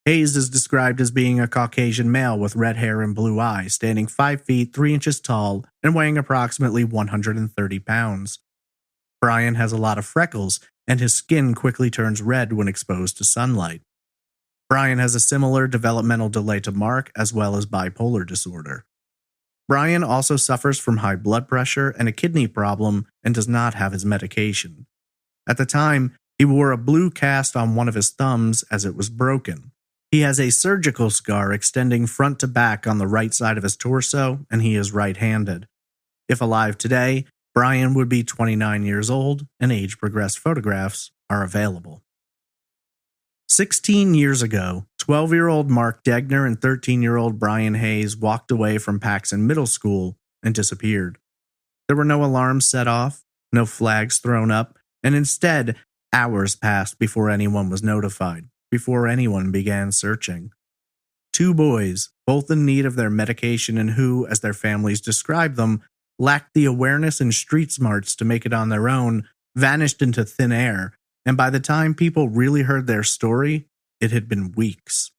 Hayes is described as being a Caucasian male with red hair and blue eyes, standing 5 feet 3 inches tall and weighing approximately 130 pounds. Bryan has a lot of freckles, and his skin quickly turns red when exposed to sunlight. Bryan has a similar developmental delay to Mark, as well as bipolar disorder. Bryan also suffers from high blood pressure and a kidney problem and does not have his medication. At the time, he wore a blue cast on one of his thumbs as it was broken. He has a surgical scar extending front to back on the right side of his torso, and he is right-handed. If alive today, Bryan would be 29 years old, and age-progressed photographs are available. 16 years ago, 12-year-old Mark Degner and 13-year-old Bryan Hayes walked away from Paxson Middle School and disappeared. There were no alarms set off, no flags thrown up, and instead, hours passed before anyone was notified, before anyone began searching. 2 boys, both in need of their medication and who, as their families described them, lacked the awareness and street smarts to make it on their own, vanished into thin air, and by the time people really heard their story, it had been weeks.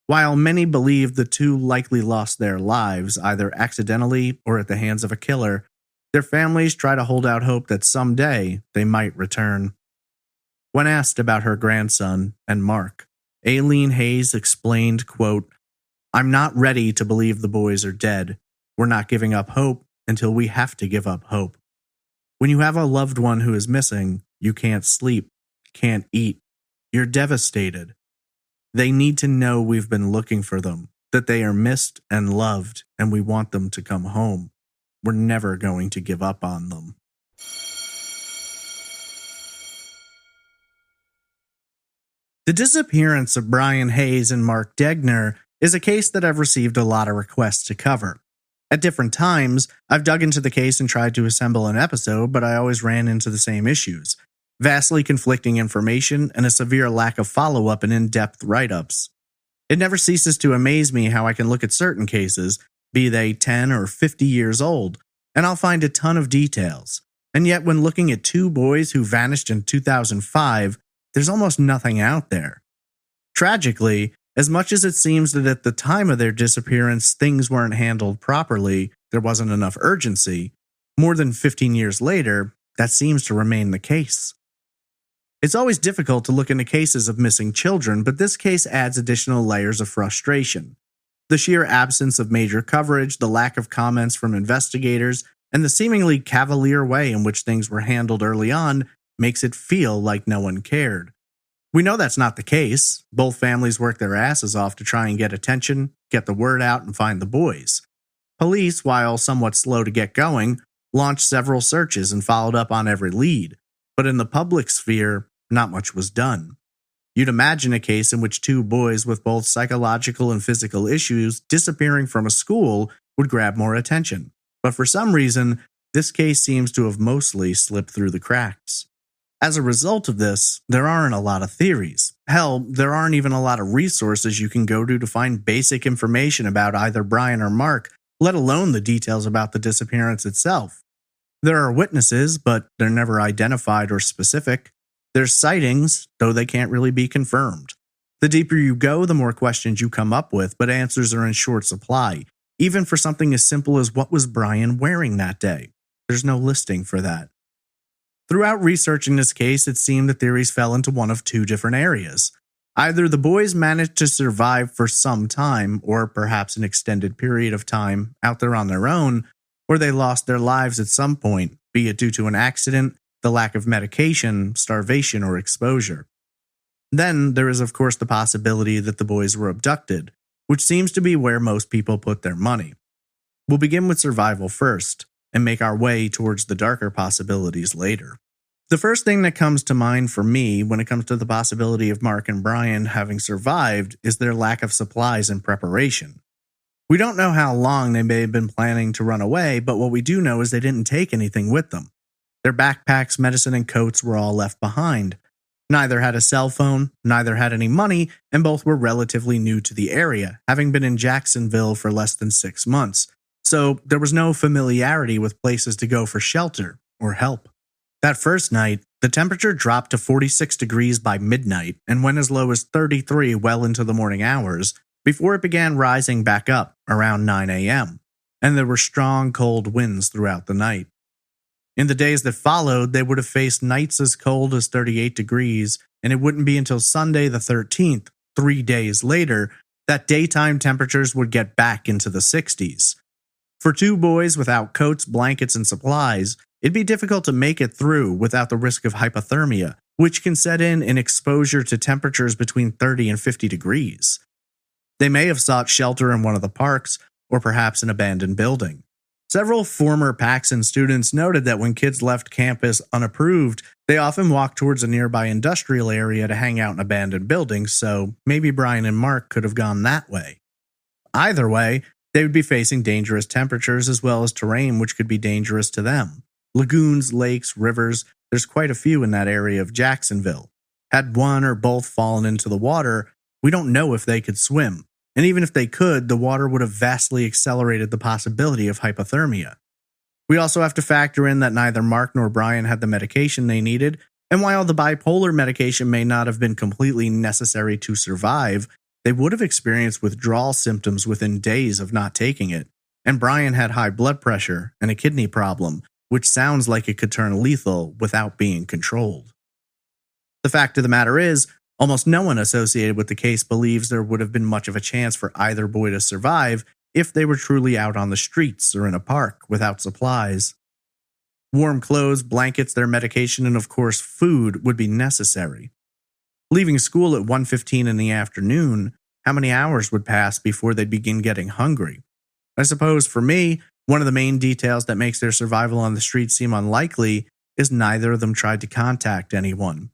While many believed the 2 likely lost their lives, either accidentally or at the hands of a killer, their families try to hold out hope that someday they might return. When asked about her grandson and Mark, Aileen Hayes explained, quote, "I'm not ready to believe the boys are dead. We're not giving up hope until we have to give up hope. When you have a loved one who is missing, you can't sleep, can't eat. You're devastated. They need to know we've been looking for them, that they are missed and loved, and we want them to come home. We're never going to give up on them." The disappearance of Bryan Hayes and Mark Degner is a case that I've received a lot of requests to cover. At different times, I've dug into the case and tried to assemble an episode, but I always ran into the same issues: vastly conflicting information and a severe lack of follow-up and in-depth write-ups. It never ceases to amaze me how I can look at certain cases, be they 10 or 50 years old, and I'll find a ton of details. And yet when looking at two boys who vanished in 2005, there's almost nothing out there. Tragically, as much as it seems that at the time of their disappearance things weren't handled properly, there wasn't enough urgency, more than 15 years later, that seems to remain the case. It's always difficult to look into cases of missing children, but this case adds additional layers of frustration. The sheer absence of major coverage, the lack of comments from investigators, and the seemingly cavalier way in which things were handled early on makes it feel like no one cared. We know that's not the case. Both families worked their asses off to try and get attention, get the word out, and find the boys. Police, while somewhat slow to get going, launched several searches and followed up on every lead. But in the public sphere, not much was done. You'd imagine a case in which two boys with both psychological and physical issues disappearing from a school would grab more attention. But for some reason, this case seems to have mostly slipped through the cracks. As a result of this, there aren't a lot of theories. Hell, there aren't even a lot of resources you can go to find basic information about either Bryan or Mark, let alone the details about the disappearance itself. There are witnesses, but they're never identified or specific. There's sightings, though they can't really be confirmed. The deeper you go, the more questions you come up with, but answers are in short supply, even for something as simple as what was Bryan wearing that day. There's no listing for that. Throughout researching this case, it seemed the theories fell into one of two different areas. Either the boys managed to survive for some time, or perhaps an extended period of time, out there on their own, or they lost their lives at some point, be it due to an accident, the lack of medication, starvation, or exposure. Then there is of course the possibility that the boys were abducted, which seems to be where most people put their money. We'll begin with survival first, and make our way towards the darker possibilities later. The first thing that comes to mind for me when it comes to the possibility of Mark and Bryan having survived is their lack of supplies and preparation. We don't know how long they may have been planning to run away, but what we do know is they didn't take anything with them. Their backpacks, medicine, and coats were all left behind. Neither had a cell phone, neither had any money, and both were relatively new to the area, having been in Jacksonville for less than 6 months. So there was no familiarity with places to go for shelter or help. That first night, the temperature dropped to 46 degrees by midnight and went as low as 33 well into the morning hours before it began rising back up around 9 a.m., and there were strong cold winds throughout the night. In the days that followed, they would have faced nights as cold as 38 degrees, and it wouldn't be until Sunday the 13th, 3 days later, that daytime temperatures would get back into the 60s. For two boys without coats, blankets, and supplies, it'd be difficult to make it through without the risk of hypothermia, which can set in exposure to temperatures between 30 and 50 degrees. They may have sought shelter in one of the parks, or perhaps an abandoned building. Several former Paxson students noted that when kids left campus unapproved, they often walked towards a nearby industrial area to hang out in abandoned buildings, so maybe Bryan and Mark could have gone that way. Either way, they would be facing dangerous temperatures as well as terrain which could be dangerous to them. Lagoons, lakes, rivers, there's quite a few in that area of Jacksonville. Had one or both fallen into the water, we don't know if they could swim. And even if they could, the water would have vastly accelerated the possibility of hypothermia. We also have to factor in that neither Mark nor Bryan had the medication they needed, and while the bipolar medication may not have been completely necessary to survive, they would have experienced withdrawal symptoms within days of not taking it, and Bryan had high blood pressure and a kidney problem, which sounds like it could turn lethal without being controlled. The fact of the matter is, Almost no one associated with the case believes there would have been much of a chance for either boy to survive if they were truly out on the streets or in a park without supplies. Warm clothes, blankets, their medication, and of course food would be necessary. Leaving school at 1:15 in the afternoon, how many hours would pass before they'd begin getting hungry? I suppose for me, one of the main details that makes their survival on the streets seem unlikely is neither of them tried to contact anyone.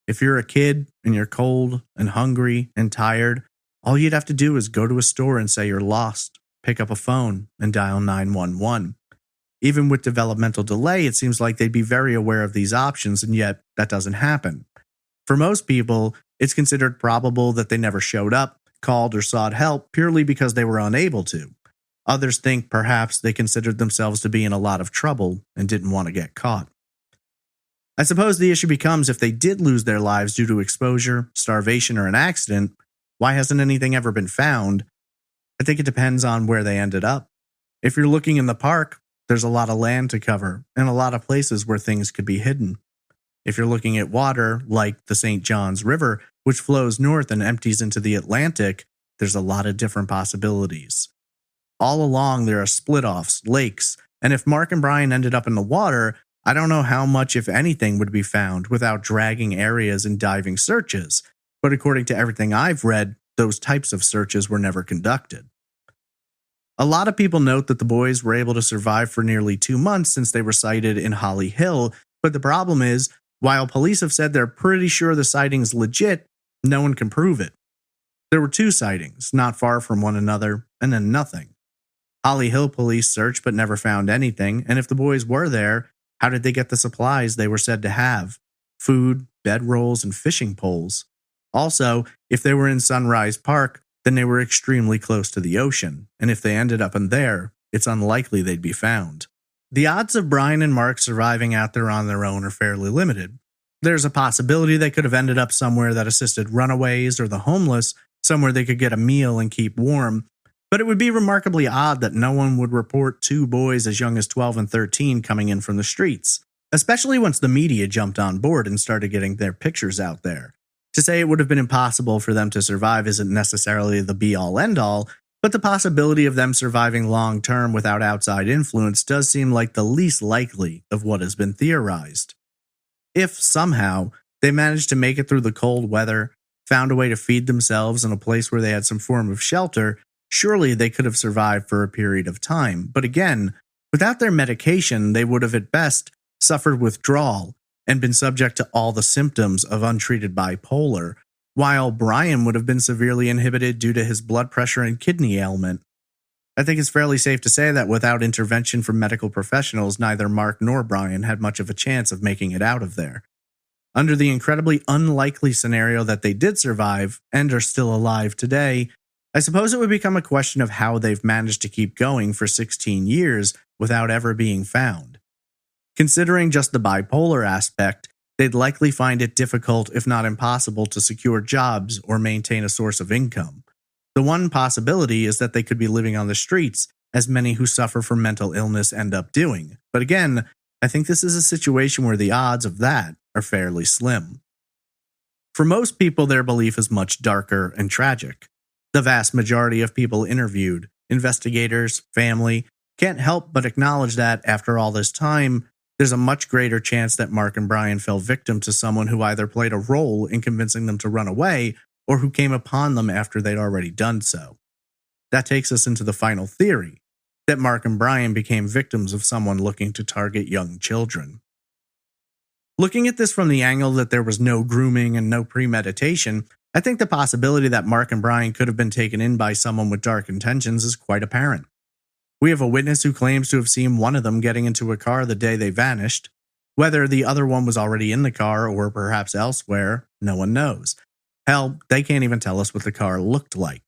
If you're a kid and you're cold and hungry and tired, all you'd have to do is go to a store and say you're lost, pick up a phone, and dial 911. Even with developmental delay, it seems like they'd be very aware of these options, and yet that doesn't happen. For most people, it's considered probable that they never showed up, called, or sought help purely because they were unable to. Others think perhaps they considered themselves to be in a lot of trouble and didn't want to get caught. I suppose the issue becomes if they did lose their lives due to exposure, starvation, or an accident, why hasn't anything ever been found? I think it depends on where they ended up. If you're looking in the park, there's a lot of land to cover and a lot of places where things could be hidden. If you're looking at water, like the St. Johns River, which flows north and empties into the Atlantic, there's a lot of different possibilities. All along, there are split-offs, lakes, and if Mark and Bryan ended up in the water, I don't know how much, if anything, would be found without dragging areas and diving searches, but according to everything I've read, those types of searches were never conducted. A lot of people note that the boys were able to survive for nearly 2 months since they were sighted in Holly Hill, but the problem is, while police have said they're pretty sure the sighting's legit, no one can prove it. There were 2 sightings, not far from one another, and then nothing. Holly Hill police searched but never found anything, and if the boys were there, how did they get the supplies they were said to have? Food, bedrolls, and fishing poles. Also, if they were in Sunrise Park, then they were extremely close to the ocean, and if they ended up in there, it's unlikely they'd be found. The odds of Bryan and Mark surviving out there on their own are fairly limited. There's a possibility they could have ended up somewhere that assisted runaways or the homeless, somewhere they could get a meal and keep warm, but it would be remarkably odd that no one would report 2 boys as young as 12 and 13 coming in from the streets, especially once the media jumped on board and started getting their pictures out there. To say it would have been impossible for them to survive isn't necessarily the be-all end-all, but the possibility of them surviving long-term without outside influence does seem like the least likely of what has been theorized. If, somehow, they managed to make it through the cold weather, found a way to feed themselves in a place where they had some form of shelter, surely they could have survived for a period of time. But again, without their medication, they would have at best suffered withdrawal and been subject to all the symptoms of untreated bipolar, while Bryan would have been severely inhibited due to his blood pressure and kidney ailment. I think it's fairly safe to say that without intervention from medical professionals, neither Mark nor Bryan had much of a chance of making it out of there. Under the incredibly unlikely scenario that they did survive and are still alive today, I suppose it would become a question of how they've managed to keep going for 16 years without ever being found. Considering just the bipolar aspect, they'd likely find it difficult, if not impossible, to secure jobs or maintain a source of income. The one possibility is that they could be living on the streets, as many who suffer from mental illness end up doing. But again, I think this is a situation where the odds of that are fairly slim. For most people, their belief is much darker and tragic. The vast majority of people interviewed, investigators, family, can't help but acknowledge that, after all this time, there's a much greater chance that Mark and Bryan fell victim to someone who either played a role in convincing them to run away or who came upon them after they'd already done so. That takes us into the final theory, that Mark and Bryan became victims of someone looking to target young children. Looking at this from the angle that there was no grooming and no premeditation, I think the possibility that Mark and Bryan could have been taken in by someone with dark intentions is quite apparent. We have a witness who claims to have seen one of them getting into a car the day they vanished. Whether the other one was already in the car or perhaps elsewhere, no one knows. Hell, they can't even tell us what the car looked like.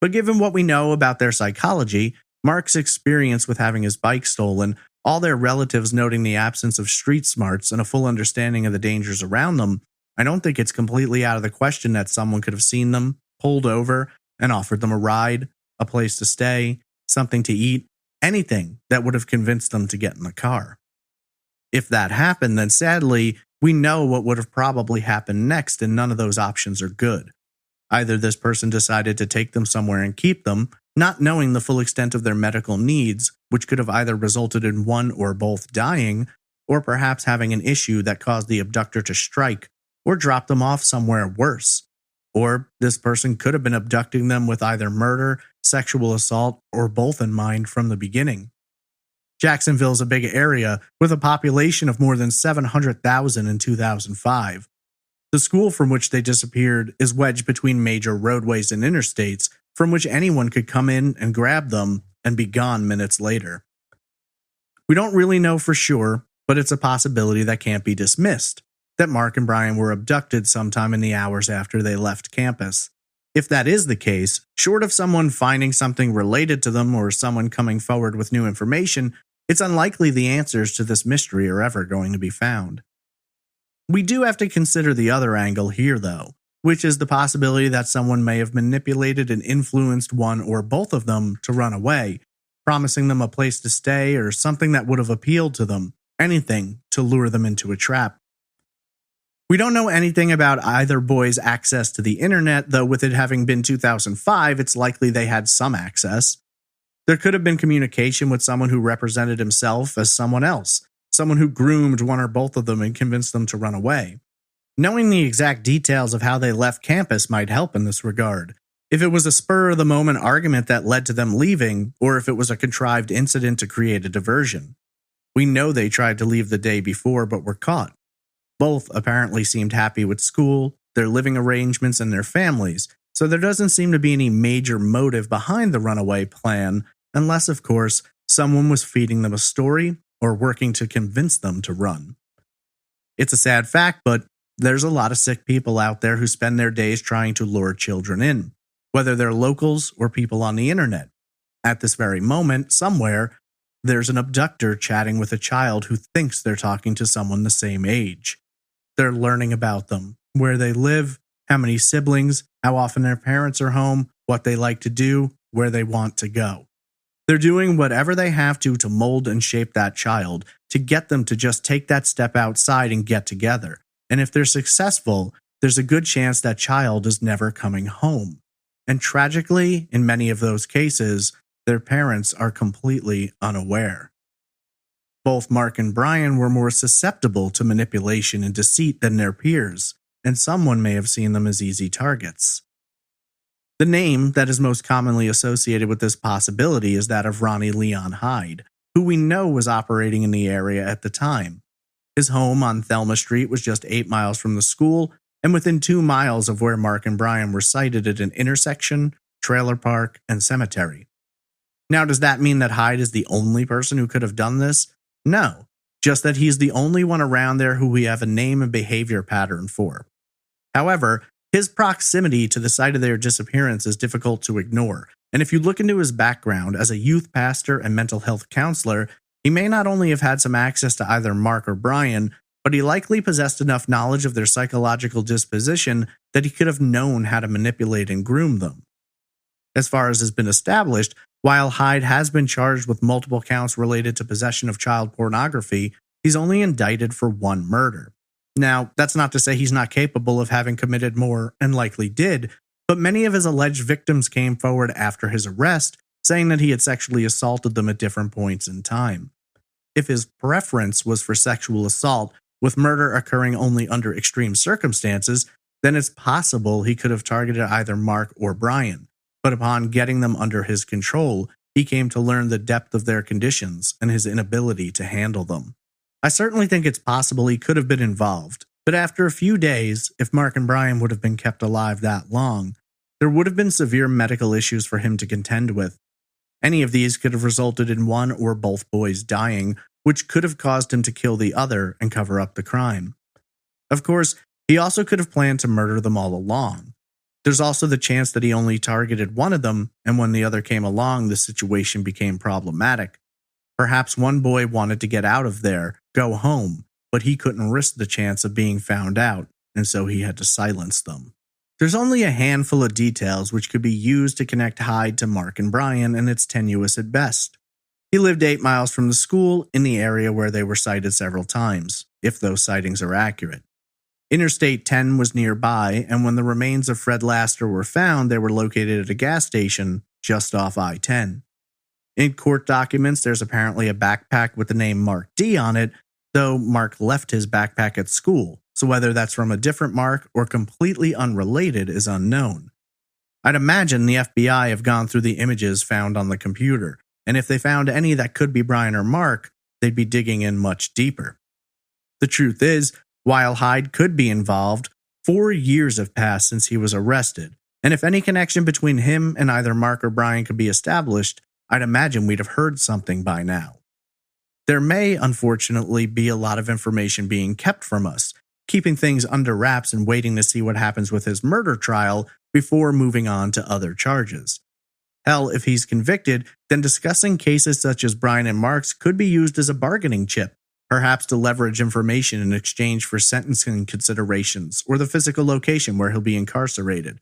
But given what we know about their psychology, Mark's experience with having his bike stolen, all their relatives noting the absence of street smarts and a full understanding of the dangers around them, I don't think it's completely out of the question that someone could have seen them, pulled over, and offered them a ride, a place to stay, something to eat, anything that would have convinced them to get in the car. If that happened, then sadly, We know what would have probably happened next, and none of those options are good. Either this person decided to take them somewhere and keep them, not knowing the full extent of their medical needs, which could have either resulted in one or both dying, or perhaps having an issue that caused the abductor to strike or drop them off somewhere worse. Or this person could have been abducting them with either murder, sexual assault, or both in mind from the beginning. Jacksonville is a big area with a population of more than 700,000 in 2005. The school from which they disappeared is wedged between major roadways and interstates, from which anyone could come in and grab them and be gone minutes later. We don't really know for sure, but it's a possibility that can't be dismissed, that Mark and Bryan were abducted sometime in the hours after they left campus. If that is the case, short of someone finding something related to them or someone coming forward with new information, it's unlikely the answers to this mystery are ever going to be found. We do have to consider the other angle here, though, which is the possibility that someone may have manipulated and influenced one or both of them to run away, promising them a place to stay or something that would have appealed to them, anything to lure them into a trap. We don't know anything about either boy's access to the internet, though with it having been 2005, it's likely they had some access. There could have been communication with someone who represented himself as someone else, someone who groomed one or both of them and convinced them to run away. Knowing the exact details of how they left campus might help in this regard. If it was a spur-of-the-moment argument that led to them leaving, or if it was a contrived incident to create a diversion. We know they tried to leave the day before but were caught. Both apparently seemed happy with school, their living arrangements, and their families, so there doesn't seem to be any major motive behind the runaway plan, unless, of course, someone was feeding them a story or working to convince them to run. It's a sad fact, but there's a lot of sick people out there who spend their days trying to lure children in, whether they're locals or people on the internet. At this very moment, somewhere, there's an abductor chatting with a child who thinks they're talking to someone the same age. They're learning about them, where they live, how many siblings, how often their parents are home, what they like to do, where they want to go. They're doing whatever they have to mold and shape that child, to get them to just take that step outside and get together. And if they're successful, there's a good chance that child is never coming home. And tragically, in many of those cases, their parents are completely unaware. Both Mark and Bryan were more susceptible to manipulation and deceit than their peers, and someone may have seen them as easy targets. The name that is most commonly associated with this possibility is that of Ronnie Leon Hyde, who we know was operating in the area at the time. His home on Thelma Street was just 8 miles from the school, and within 2 miles of where Mark and Bryan were sighted at an intersection, trailer park, and cemetery. Now, does that mean that Hyde is the only person who could have done this? No, just that he's the only one around there who we have a name and behavior pattern for. However, his proximity to the site of their disappearance is difficult to ignore, and if you look into his background as a youth pastor and mental health counselor, he may not only have had some access to either Mark or Bryan, but he likely possessed enough knowledge of their psychological disposition that he could have known how to manipulate and groom them. As far as has been established, while Hyde has been charged with multiple counts related to possession of child pornography, he's only indicted for one murder. Now, that's not to say he's not capable of having committed more, and likely did, but many of his alleged victims came forward after his arrest, saying that he had sexually assaulted them at different points in time. If his preference was for sexual assault, with murder occurring only under extreme circumstances, then it's possible he could have targeted either Mark or Bryan. But upon getting them under his control, he came to learn the depth of their conditions and his inability to handle them. I certainly think it's possible he could have been involved, but after a few days, if Mark and Bryan would have been kept alive that long, there would have been severe medical issues for him to contend with. Any of these could have resulted in one or both boys dying, which could have caused him to kill the other and cover up the crime. Of course, he also could have planned to murder them all along. There's also the chance that he only targeted one of them, and when the other came along, the situation became problematic. Perhaps one boy wanted to get out of there, go home, but he couldn't risk the chance of being found out, and so he had to silence them. There's only a handful of details which could be used to connect Hyde to Mark and Bryan, and it's tenuous at best. He lived 8 miles from the school in the area where they were sighted several times. if those sightings are accurate. Interstate 10 was nearby, and when the remains of Fred Laster were found, they were located at a gas station just off I-10. In court documents, there's apparently a backpack with the name Mark D on it, though Mark left his backpack at school, so whether that's from a different Mark or completely unrelated is unknown. I'd imagine the FBI have gone through the images found on the computer, and if they found any that could be Bryan or Mark, they'd be digging in much deeper. The truth is, while Hyde could be involved, 4 years have passed since he was arrested, and if any connection between him and either Mark or Bryan could be established, I'd imagine we'd have heard something by now. There may, unfortunately, be a lot of information being kept from us, keeping things under wraps and waiting to see what happens with his murder trial before moving on to other charges. Hell, if he's convicted, then discussing cases such as Bryan and Mark's could be used as a bargaining chip, perhaps to leverage information in exchange for sentencing considerations or the physical location where he'll be incarcerated.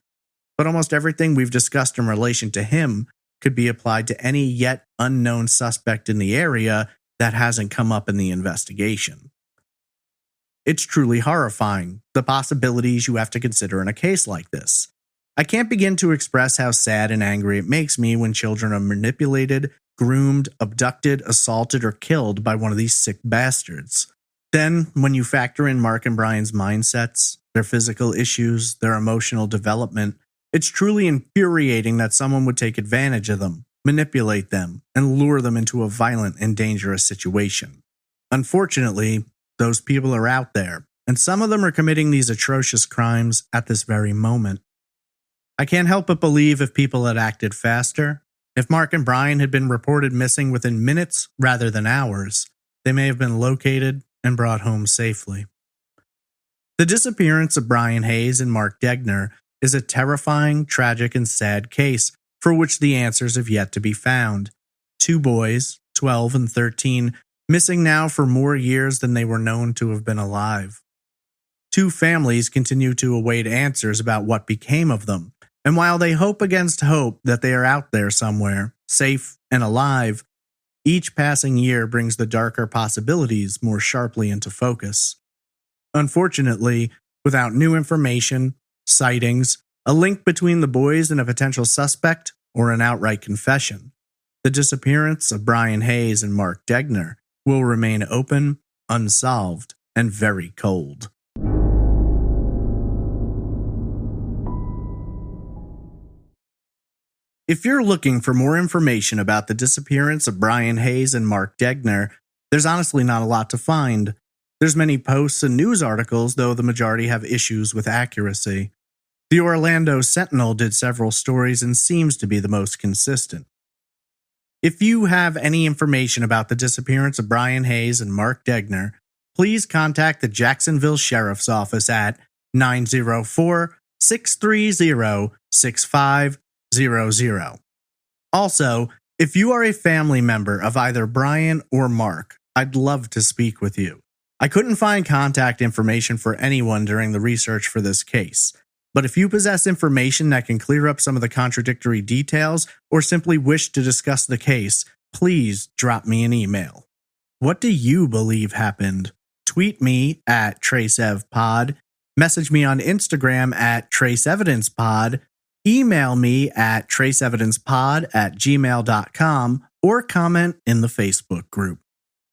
But almost everything we've discussed in relation to him could be applied to any yet unknown suspect in the area that hasn't come up in the investigation. It's truly horrifying, the possibilities you have to consider in a case like this. I can't begin to express how sad and angry it makes me when children are manipulated, groomed, abducted, assaulted, or killed by one of these sick bastards. Then, when you factor in Mark and Bryan's mindsets, their physical issues, their emotional development, it's truly infuriating that someone would take advantage of them, manipulate them, and lure them into a violent and dangerous situation. Unfortunately, those people are out there, and some of them are committing these atrocious crimes at this very moment. I can't help but believe if people had acted faster, if Mark and Bryan had been reported missing within minutes rather than hours, they may have been located and brought home safely. The disappearance of Bryan Hayes and Mark Degner is a terrifying, tragic, and sad case for which the answers have yet to be found. 2 boys, 12 and 13, missing now for more years than they were known to have been alive. 2 families continue to await answers about what became of them, and while they hope against hope that they are out there somewhere, safe and alive, each passing year brings the darker possibilities more sharply into focus. Unfortunately, without new information, sightings, a link between the boys and a potential suspect, or an outright confession, the disappearance of Bryan Hayes and Mark Degner will remain open, unsolved, and very cold. If you're looking for more information about the disappearance of Bryan Hayes and Mark Degner, there's honestly not a lot to find. There's many posts and news articles, though the majority have issues with accuracy. The Orlando Sentinel did several stories and seems to be the most consistent. If you have any information about the disappearance of Bryan Hayes and Mark Degner, please contact the Jacksonville Sheriff's Office at 904-630-6500. Also, if you are a family member of either Bryan or Mark, I'd love to speak with you. I couldn't find contact information for anyone during the research for this case, but if you possess information that can clear up some of the contradictory details or simply wish to discuss the case, please drop me an email. What do you believe happened? Tweet me at TraceEvPod, message me on Instagram at TraceEvidencePod, email me at traceevidencepod@gmail.com, or comment in the Facebook group.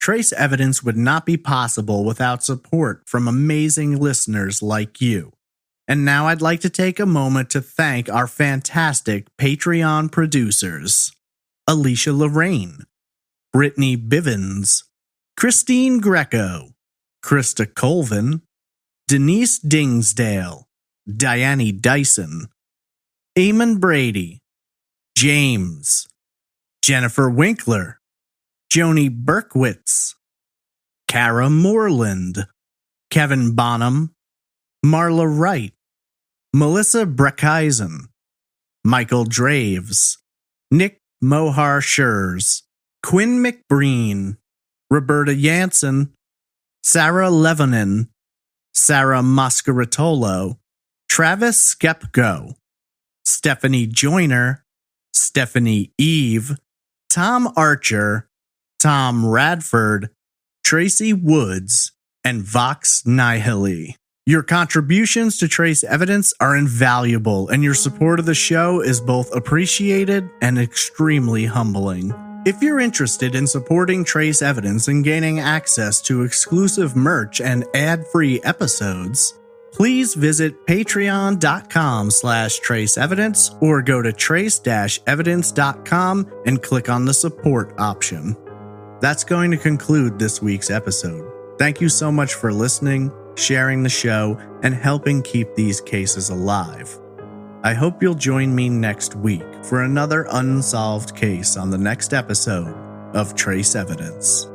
Trace Evidence would not be possible without support from amazing listeners like you. And now I'd like to take a moment to thank our fantastic Patreon producers: Alicia Lorraine, Brittany Bivens, Christine Greco, Krista Colvin, Denise Dingsdale, Diane Dyson, Eamon Brady, James, Jennifer Winkler, Joni Berkwitz, Kara Moreland, Kevin Bonham, Marla Wright, Melissa Breckeisen, Michael Draves, Nick Mohar Schurz, Quinn McBreen, Roberta Jansen, Sarah Levanin, Sarah Mascaritolo, Travis Skepko, Stephanie Joyner, Stephanie Eve, Tom Archer, Tom Radford, Tracy Woods, and Vox Nihili. Your contributions to Trace Evidence are invaluable, and your support of the show is both appreciated and extremely humbling. If you're interested in supporting Trace Evidence and gaining access to exclusive merch and ad-free episodes, please visit patreon.com/traceevidence or go to trace-evidence.com and click on the support option. That's going to conclude this week's episode. Thank you so much for listening, sharing the show, and helping keep these cases alive. I hope you'll join me next week for another unsolved case on the next episode of Trace Evidence.